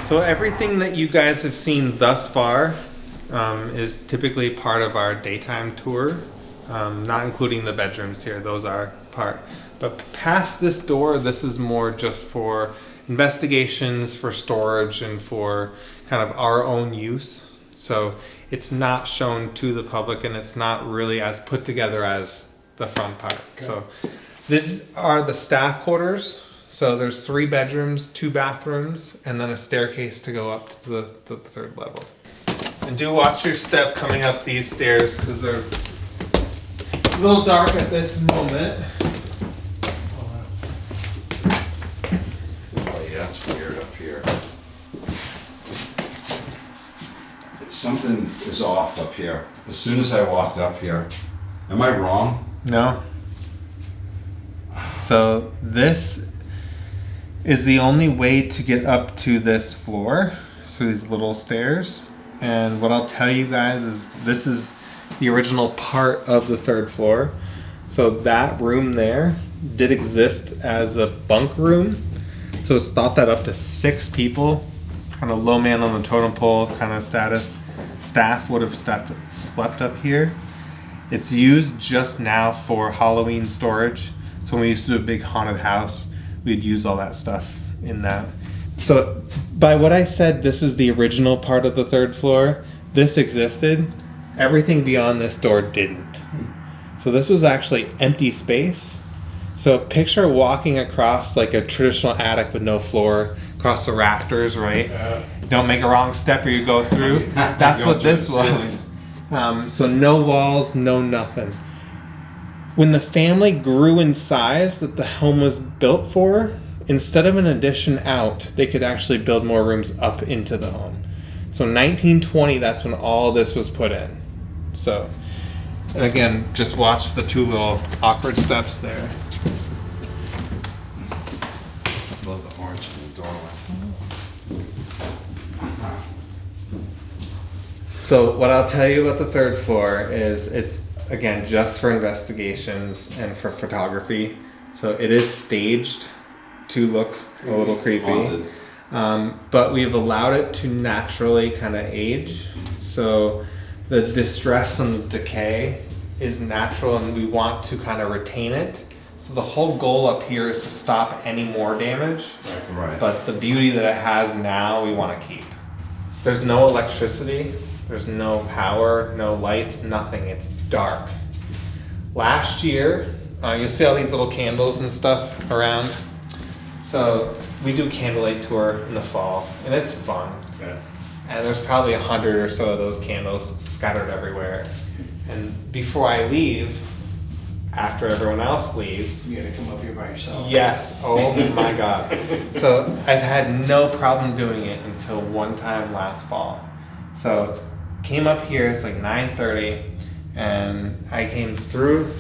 So everything that you guys have seen thus far is typically part of our daytime tour, not including the bedrooms here. Those are part. But past this door, this is more just for investigations, for storage, and for kind of our own use. So it's not shown to the public, and it's not really as put together as the front part. Okay. So these are the staff quarters. So there's 3 bedrooms, 2 bathrooms, and then a staircase to go up to the 3rd level. And do watch your step coming up these stairs because they're a little dark at this moment. Oh yeah, it's weird up here. Something is off up here. As soon as I walked up here. Am I wrong? No. So this is the only way to get up to this floor. So these little stairs. And what I'll tell you guys is this is the original part of the 3rd floor. So that room there did exist as a bunk room. So it's thought that up to 6 people, kind of low man on the totem pole kind of staff would have slept up here. It's used just now for Halloween storage. So when we used to do a big haunted house, we'd use all that stuff in that. So by what I said, this is the original part of the 3rd floor. This existed. Everything beyond this door didn't. So this was actually empty space. So picture walking across like a traditional attic with no floor, across the rafters, right? Don't make a wrong step or you go through. That's what this was. So no walls, no nothing. When the family grew in size that the home was built for, instead of an addition out, they could actually build more rooms up into the home. So 1920, that's when all this was put in. So, and again, just watch the two little awkward steps there. I love the orange in the doorway. So what I'll tell you about the third floor is it's, again, just for investigations and for photography. So it is staged to look a little creepy. Haunted. But we've allowed it to naturally kind of age. So the distress and decay is natural, and we want to kind of retain it. So the whole goal up here is to stop any more damage. Right. But the beauty that it has now, we want to keep. There's no electricity, there's no power, no lights, nothing. It's dark. Last year, you'll see all these little candles and stuff around. So we do candlelight tour in the fall, and it's fun. Yeah. And there's probably 100 or so of those candles scattered everywhere. And before I leave, after everyone else leaves, You gotta come up here by yourself. yes, oh my God. So I've had no problem doing it until one time last fall. So came up here, it's like 9:30, and I came through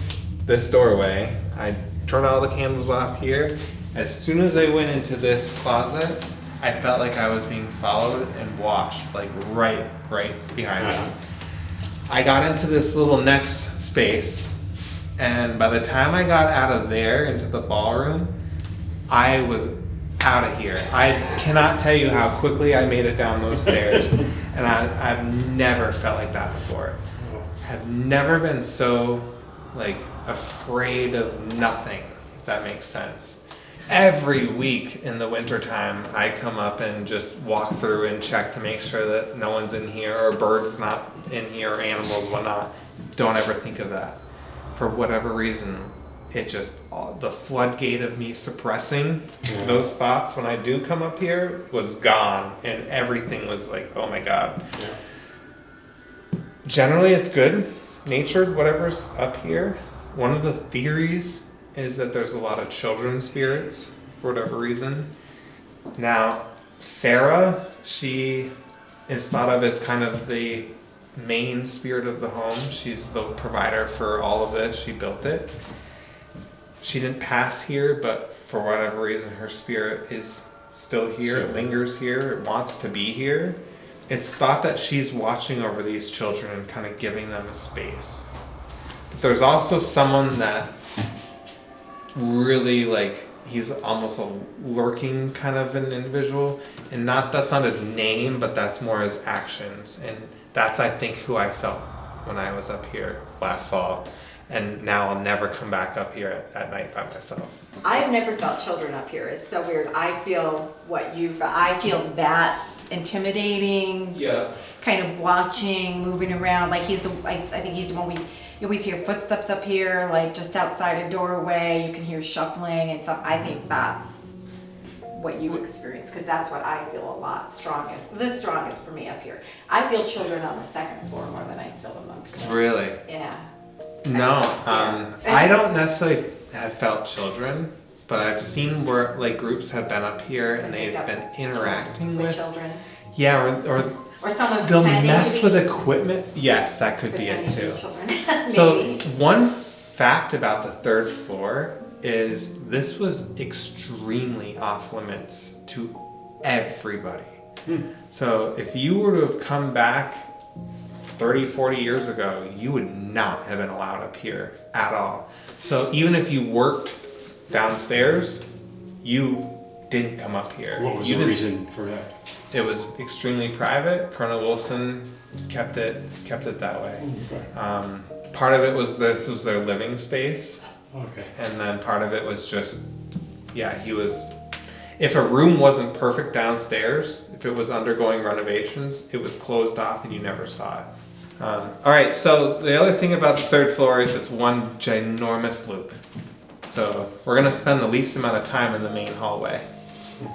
this doorway. I turned all the candles off here. As soon as I went into this closet, I felt like I was being followed and watched, like right behind me. I got into this little next space, and by the time I got out of there into the ballroom, I was out of here. I cannot tell you how quickly I made it down those stairs, and I've never felt like that before. I've never been so like afraid of nothing, if that makes sense. Every week in the wintertime, I come up and just walk through and check to make sure that no one's in here, or birds not in here, or animals, whatnot. Don't ever think of that. For whatever reason, it just, the floodgate of me suppressing those thoughts when I do come up here was gone, and everything was like, oh my God. Generally, it's good natured, whatever's up here. One of the theories is that there's a lot of children spirits for whatever reason. Now, Sarah, she is thought of as kind of the main spirit of the home. She's the provider for all of this. She built it. She didn't pass here, but for whatever reason, her spirit is still here. It lingers here. It wants to be here. It's thought that she's watching over these children and kind of giving them a space. But there's also someone that really, like, he's almost a lurking kind of an individual, and that's not his name, but that's more his actions, and that's, I think, who I felt when I was up here last fall, and now I'll never come back up here at night by myself. I've never felt children up here. It's so weird. I feel I feel that intimidating. Yeah. Kind of watching, moving around. Like I think he's the one you always hear footsteps up here, like just outside a doorway. You can hear shuffling and stuff. I think that's what you experience, because that's what I feel a lot strongest. The strongest for me up here. I feel children on the second floor more than I feel them up here. Really? Yeah. No, I don't necessarily have felt children, but I've seen where like groups have been up here and they've been interacting with children. Yeah, Or someone they'll pretending mess to be, with equipment. Yes, that could be it pretending to too. be children. So Maybe. one fact about the third floor is this was extremely off limits to everybody. So if you were to have come back 30, 40 years ago, you would not have been allowed up here at all. So even if you worked downstairs, you didn't come up here. What was You the didn't- reason for that? It was extremely private. Colonel Wilson kept it that way. Okay. Part of it was this was their living space, Okay. and then part of it was just, he was. If a room wasn't perfect downstairs, if it was undergoing renovations, it was closed off and you never saw it. All right, so the other thing about the third floor is it's one ginormous loop. So we're gonna spend the least amount of time in the main hallway.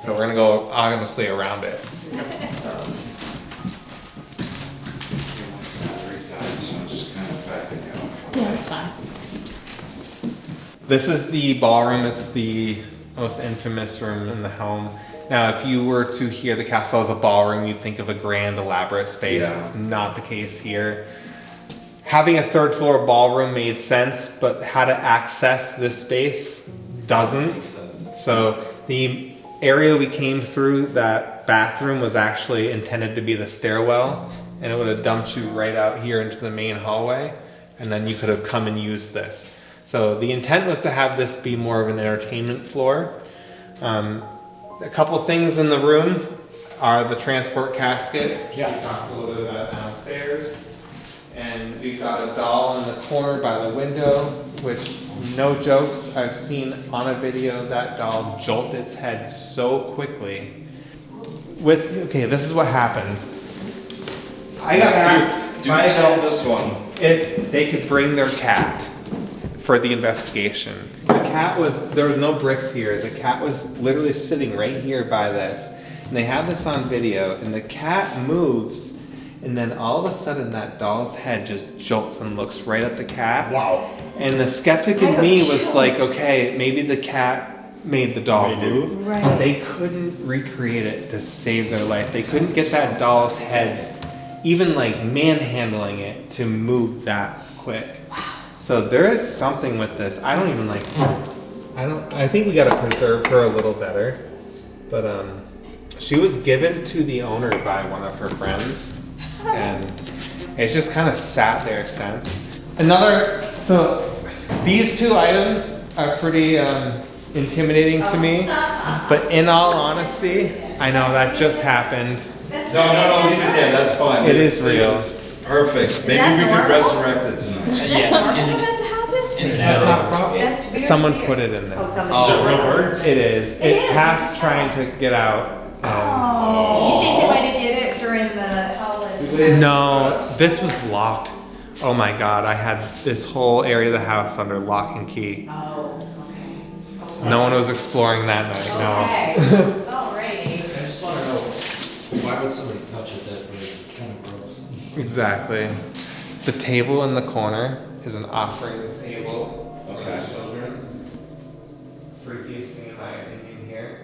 So we're gonna go honestly around it. So I'm just kind of backing out. Yeah, that's fine. This is the ballroom. It's the most infamous room in the home. Now, if you were to hear the castle as a ballroom, you'd think of a grand, elaborate space. Yeah. It's not the case here. Having a third floor ballroom made sense, but how to access this space doesn't. So the area we came through, that bathroom, was actually intended to be the stairwell, and it would have dumped you right out here into the main hallway, and then you could have come and used this. So the intent was to have this be more of an entertainment floor. A couple things in the room are the transport casket, which we talked a little bit about downstairs. And we've got a doll in the corner by the window, which, no jokes, I've seen on a video that doll jolt its head so quickly. Okay, this is what happened. I got asked Do tell this one. if they could bring their cat for the investigation. There was no bricks here. The cat was literally sitting right here by this. And they have this on video, and the cat moves, and then all of a sudden that doll's head just jolts and looks right at the cat. Wow. And the skeptic in me was like, okay, maybe the cat made the doll move. Right. They couldn't recreate it to save their life. They couldn't get that doll's head, even like manhandling it, to move that quick. So there is something with this. I think we gotta preserve her a little better. But she was given to the owner by one of her friends, and it's just kind of sat there since. So these two items are pretty intimidating to me, but in all honesty, I know that just happened. No, leave it there. That's fine. It is real. Perfect. Maybe that we could normal? resurrect it tonight. For that to happen? Not a problem. That's weird. Someone put it in there. Oh, somebody. Is it a real bird? It is. It It is. passed trying to get out. Oh, you think they might have did it during the holiday? No, this was locked. Oh my God, I had this whole area of the house under lock and key. Oh, okay. No one was exploring that night, Okay. Alrighty. I just want to know, why would somebody touch it that way? It's kind of gross. no. Exactly. The table in the corner is an offerings table for Okay. the children. Freakiest thing in my opinion here.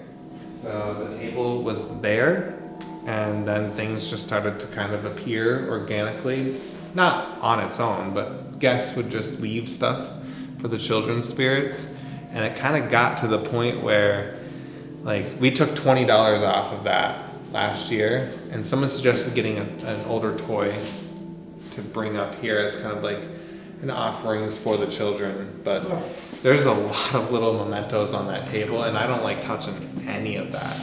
So the table was there, and then things just started to kind of appear organically. Not on its own, but guests would just leave stuff for the children's spirits. And it kind of got to the point where, like, we took $20 off of that last year, and someone suggested getting an older toy to bring up here as kind of like an offerings for the children. But there's a lot of little mementos on that table, and I don't like touching any of that.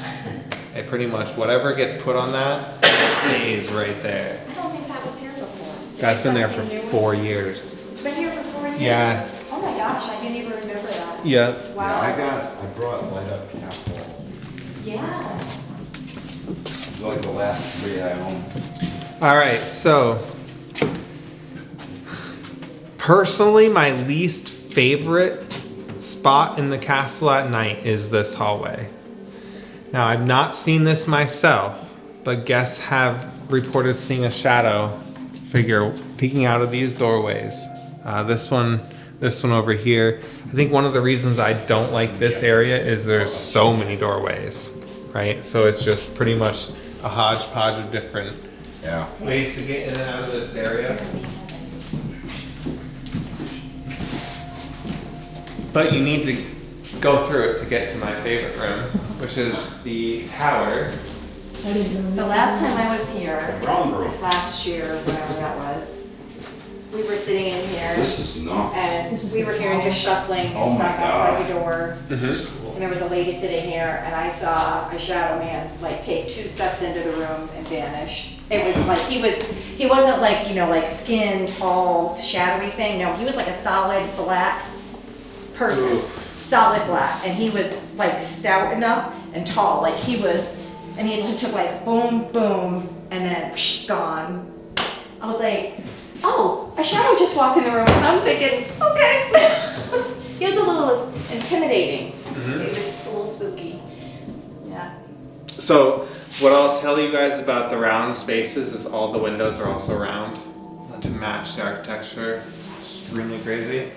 It pretty much, whatever gets put on that stays right there. I don't think that was here before. That's been there for 4 years. It's been here for 4 years? Yeah. Oh my gosh, I didn't even remember that. Yeah. Wow. I brought light up Capitol. Yeah. It's like the last 3 I own. All right, so personally, my least favorite spot in the castle at night is this hallway. Now, I've not seen this myself, but guests have reported seeing a shadow figure peeking out of these doorways. This one over here. I think one of the reasons I don't like this area is there's so many doorways, right? So it's just pretty much a hodgepodge of different Yeah. ways to get in and out of this area. But you need to go through it to get to my favorite room, which is the tower. I didn't know. The last time I was here, Brown girl. last year, whatever that was, we were sitting in here This is nuts. and This is we the were hearing tower. just shuffling Oh and my stuff outside the God. door. And there was a lady sitting here and I saw a shadow man like take 2 steps into the room and vanish. It was like he wasn't like, you know, like skin, tall, shadowy thing. No, he was like a solid black person. Solid black. And he was like stout enough and tall. Like he was, and he took like boom, boom, and then gone. I was like, oh, a shadow just walked in the room. And I'm thinking, okay. He was a little intimidating. It was a little spooky. Yeah. So what I'll tell you guys about the round spaces is all the windows are also round to match the architecture. Extremely crazy.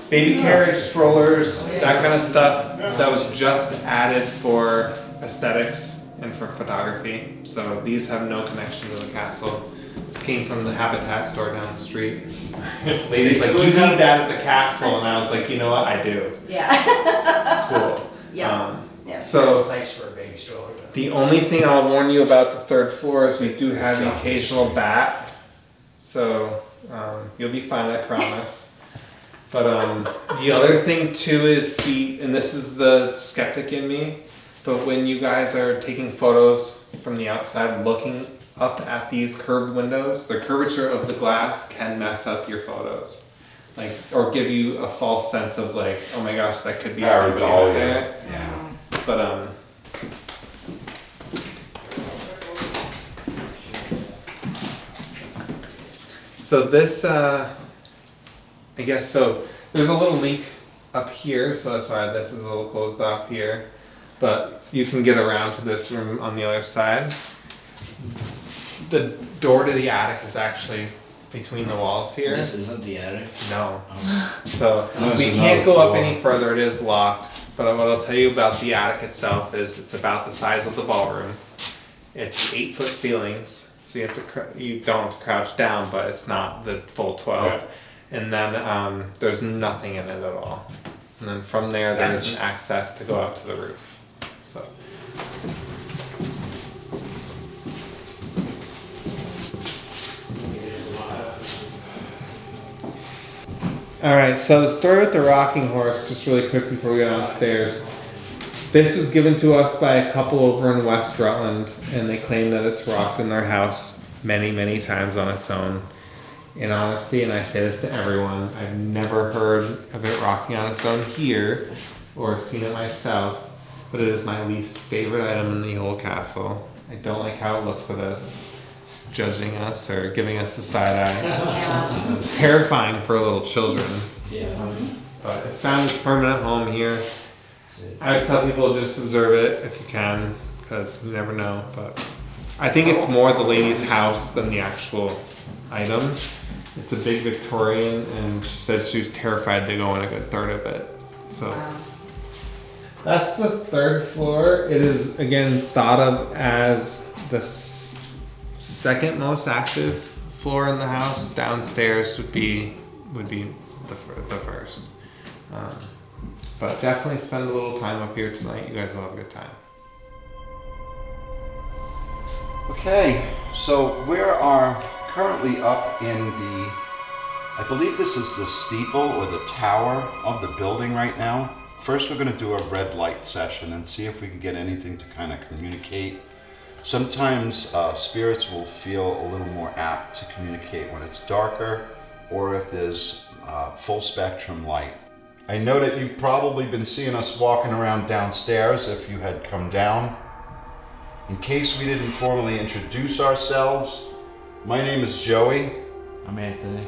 baby carriage, strollers, that kind of stuff. That was just added for aesthetics and for photography. So these have no connection to the castle. This came from the Habitat store down the street. Ladies like, you need that at the castle, and I was like, you know what, I do. Yeah. It's cool. Yeah. So Nice for a baby stroller. the only thing I'll warn you about the third floor is we do have the occasional bat. So you'll be fine, I promise. But the other thing too is Pete, and this is the skeptic in me, but when you guys are taking photos from the outside looking up at these curved windows, the curvature of the glass can mess up your photos. Like, or give you a false sense of like, oh my gosh, that could be somebody out there. Yeah. But so this I guess so there's a little leak up here, so that's why this is a little closed off here. But you can get around to this room on the other side. The door to the attic is actually between the walls here. This isn't the attic. No. Oh. So No, we it's can't another go up floor. any further, it is locked. But what I'll tell you about the attic itself is it's about the size of the ballroom. It's 8-foot ceilings, so you have to you don't crouch down, but it's not the full 12. Yeah. And then there's nothing in it at all. And then from there, there is an access to go out to the roof. So. All right, so the story with the rocking horse, just really quick before we go downstairs. This was given to us by a couple over in West Rutland, and they claim that it's rocked in their house many, many times on its own. In honesty, and I say this to everyone, I've never heard of it rocking on its own here, or seen it myself, but it is my least favorite item in the whole castle. I don't like how it looks at us. Judging us or giving us the side eye. Terrifying for little children. Yeah. But it's found its permanent home here. I always tell people just observe it if you can, because you never know. But I think it's more the lady's house than the actual item. It's a big Victorian, and she said she was terrified to go in a good third of it. So that's the third floor. It is again thought of as the second most active floor in the house. Downstairs would be the first. But definitely spend a little time up here tonight. You guys will have a good time. Okay, so we are currently up in the, I believe this is the steeple or the tower of the building right now. First, we're going to do a red light session and see if we can get anything to kind of communicate. Sometimes spirits will feel a little more apt to communicate when it's darker or if there's full spectrum light. I know that you've probably been seeing us walking around downstairs if you had come down. In case we didn't formally introduce ourselves, my name is Joey. I'm Anthony.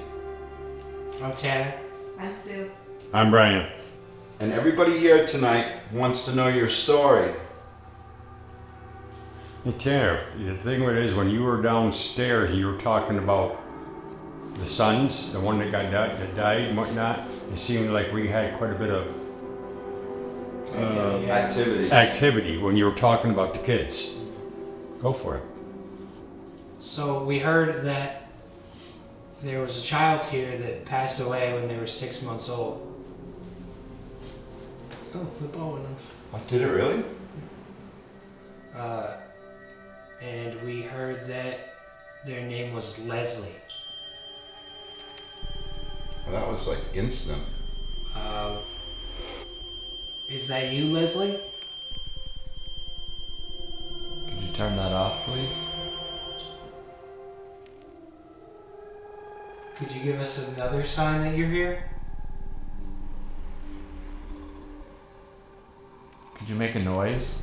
I'm Tanner. I'm Sue. I'm Brian. And everybody here tonight wants to know your story. Hey, Tanner, the thing with it is when you were downstairs and you were talking about the sons, the one that died and whatnot, it seemed like we had quite a bit of activity when you were talking about the kids. Go for it. So we heard that there was a child here that passed away when they were 6 months old. Oh, the bow went off. Did it really? And we heard that their name was Leslie. Well, that was like instant. Is that you, Leslie? Could you turn that off, please? Could you give us another sign that you're here? Could you make a noise?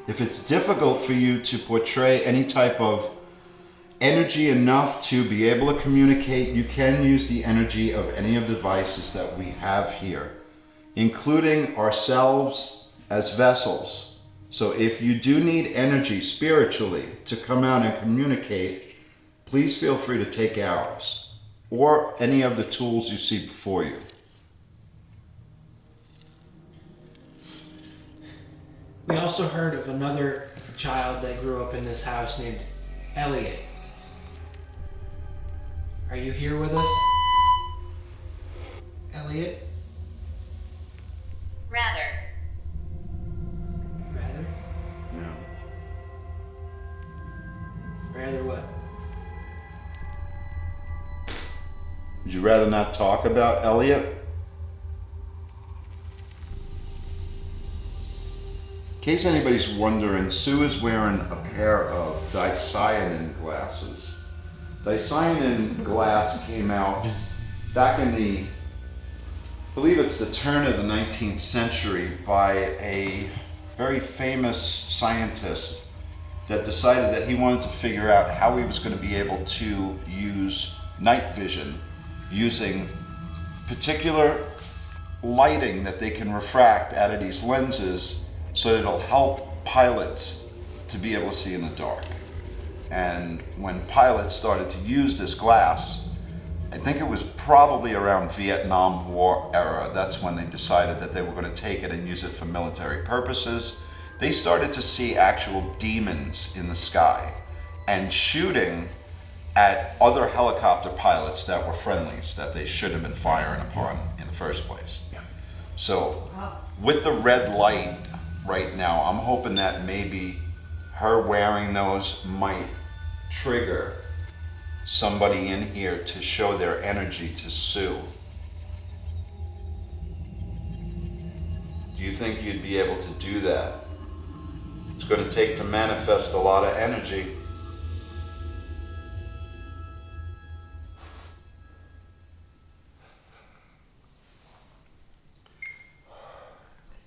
If it's difficult for you to portray any type of energy enough to be able to communicate, you can use the energy of any of the devices that we have here, including ourselves as vessels. So if you do need energy spiritually to come out and communicate, please feel free to take ours or any of the tools you see before you. We also heard of another child that grew up in this house named Elliot. Are you here with us? Elliot? Rather. Rather? Yeah. Rather what? Would you rather not talk about Elliot? In case anybody's wondering, Sue is wearing a pair of dicyanin glasses. Dicyanin glass came out back in the, I believe it's the turn of the 19th century, by a very famous scientist that decided that he wanted to figure out how he was going to be able to use night vision using particular lighting that they can refract out of these lenses so that it'll help pilots to be able to see in the dark. And when pilots started to use this glass, I think it was probably around Vietnam War era, that's when they decided that they were going to take it and use it for military purposes. They started to see actual demons in the sky and shooting at other helicopter pilots that were friendlies that they shouldn't have been firing upon in the first place. So with the red light right now, I'm hoping that maybe her wearing those might trigger somebody in here to show their energy to Sue. Do you think you'd be able to do that? It's going to take to manifest a lot of energy.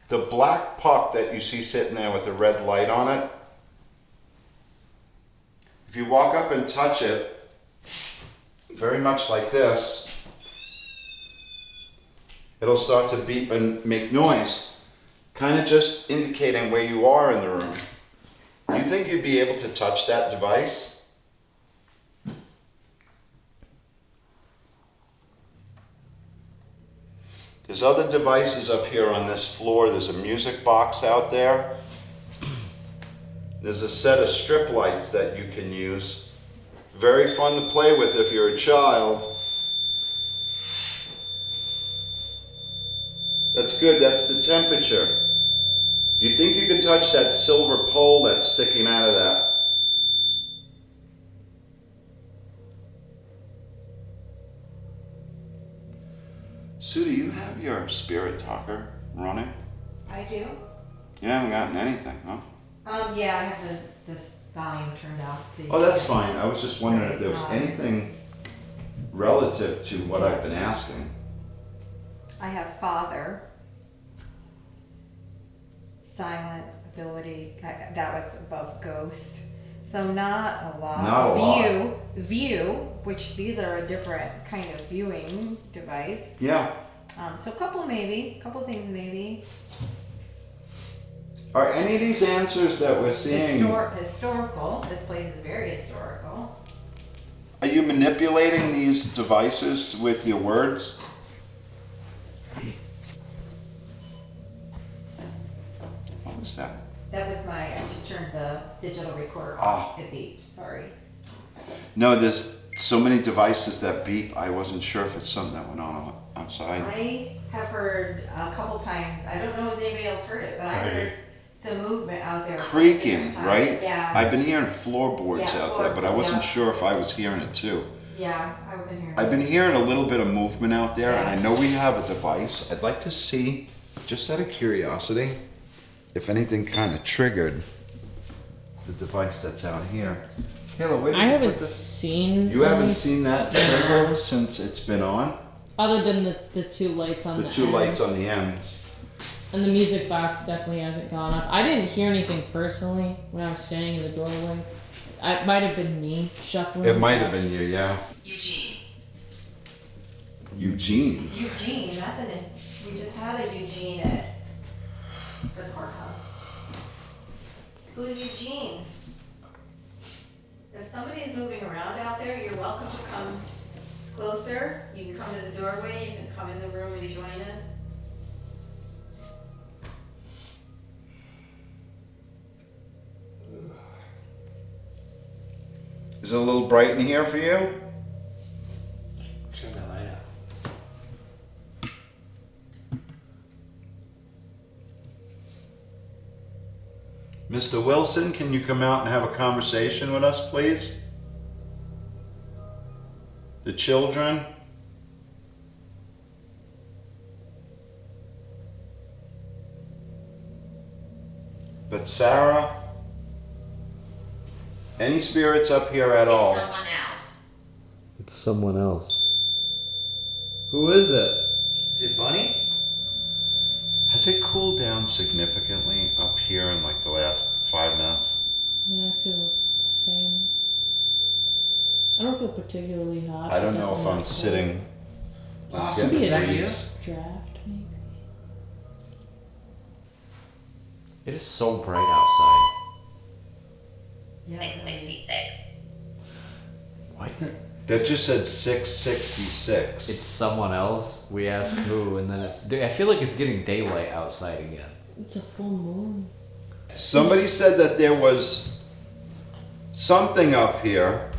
The black puck that you see sitting there with the red light on it, if you walk up and touch it, very much like this, it'll start to beep and make noise, kind of just indicating where you are in the room. Do you think you'd be able to touch that device? There's other devices up here on this floor. There's a music box out there. There's a set of strip lights that you can use. Very fun to play with if you're a child. That's good, that's the temperature. Do you think you could touch that silver pole that's sticking out of that? Sue, do you have your spirit talker running? I do. You haven't gotten anything, huh? Yeah, I have this volume turned off. So you Oh, that's can- fine. I was just wondering if there was anything relative to what I've been asking. I have Father, Silent Ability, that was above Ghost. So not a lot. Not a lot. View, which these are a different kind of viewing device. Yeah. So a couple things maybe. Are any of these answers that we're seeing, Historical, this place is very historical. are you manipulating these devices with your words? What was that? That was I just turned the digital recorder Ah. off. It beeped, sorry. No, there's so many devices that beep. I wasn't sure if it's something that went on outside. I have heard a couple times, I don't know if anybody else heard it, but I heard some movement out there. Creaking, right? Yeah. I've been hearing floorboards Yeah, out there, but I wasn't yeah. sure if I was hearing it too. Yeah, I've been hearing. I've been hearing a little bit of movement out there, and I Yeah. know we have a device. I'd like to see, just out of curiosity, if anything kind of triggered the device that's out here. Kayla, where did I you haven't put this? seen. You haven't any- seen that trigger since it's been on? Other than the two lights on the The two end. lights on the ends. And the music box definitely hasn't gone up. I didn't hear anything personally when I was standing in the doorway. It might have been me shuffling. It might have been you, yeah. Eugene. Eugene. Eugene, we just had a Eugene at the courthouse. Who's Eugene? If somebody is moving around out there, you're welcome to come closer. You can come to the doorway, you can come in the room and join us. Is it a little bright in here for you? Turn the light out. Mr. Wilson, can you come out and have a conversation with us, please? The children? But Sarah? Any spirits up here at all? Someone else. It's someone else. Who is it? Is it Bunny? Has it cooled down significantly up here in like the last 5 minutes? Yeah, I feel the same. I don't feel particularly hot. I don't but know if definitely I'm cold. sitting. Awesome. Could be Is that you? breeze. Draft, maybe. It is so bright outside. 666. What? That just said 666. It's someone else. We ask who, and then it's. Dude, I feel like it's getting daylight outside again. It's a full moon. Somebody said that there was something up here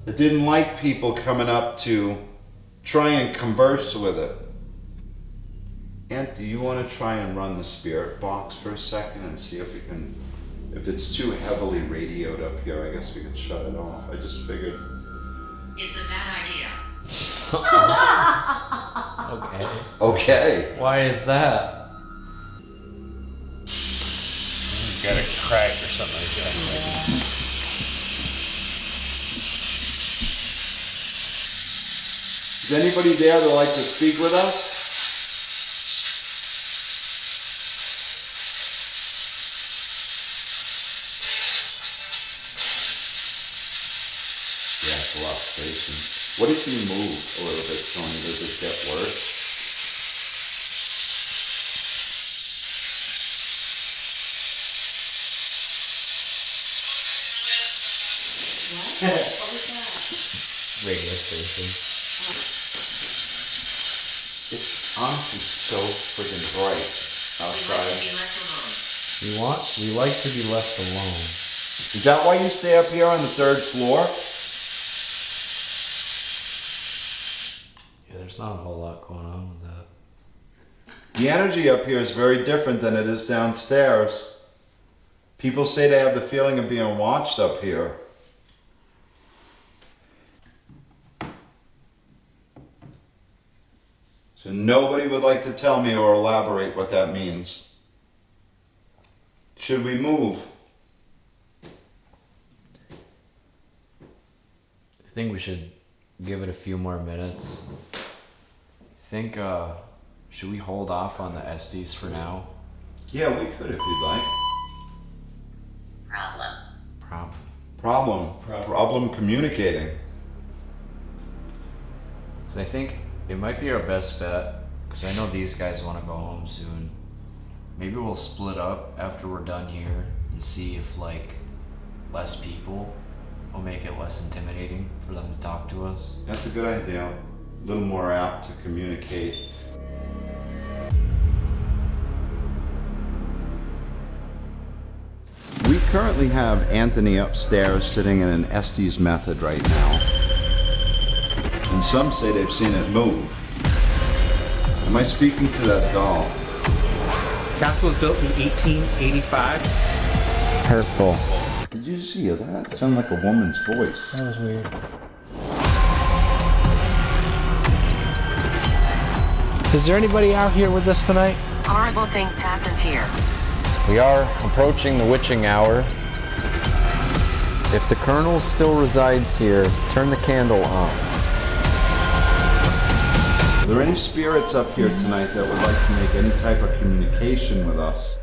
that didn't like people coming up to try and converse with it. Aunt, do you want to try and run the spirit box for a second and see if we can, if it's too heavily radioed up here, I guess we can shut it off. I just figured. It's a bad idea. Okay. Okay. Why is that? He's got a crack or something like that. Is anybody there that'd like to speak with us? Yeah, it's a lot of stations. What if you move a little bit, Tony? Does it get worse? What? What was that? Radio station. It's honestly so freaking bright We'd like to outside. be left alone. We like to be left alone. Is that why you stay up here on the 3rd floor? Yeah, there's not a whole lot going on with that. The energy up here is very different than it is downstairs. People say they have the feeling of being watched up here. So nobody would like to tell me or elaborate what that means. Should we move? I think we should give it a few more minutes. Think, should we hold off on the SDs for now? Yeah, we could if you'd like. Problem. Problem communicating. So I think it might be our best bet, because I know these guys want to go home soon. Maybe we'll split up after we're done here and see if, like, less people will make it less intimidating for them to talk to us. That's a good idea. A little more apt to communicate. We currently have Anthony upstairs sitting in an Estes method right now. And some say they've seen it move. Am I speaking to that doll? Castle was built in 1885. Hurtful. Did you just hear that? It sounded like a woman's voice. That was weird. Is there anybody out here with us tonight? Horrible things happen here. We are approaching the witching hour. If the Colonel still resides here, turn the candle on. Are there any spirits up here tonight that would like to make any type of communication with us?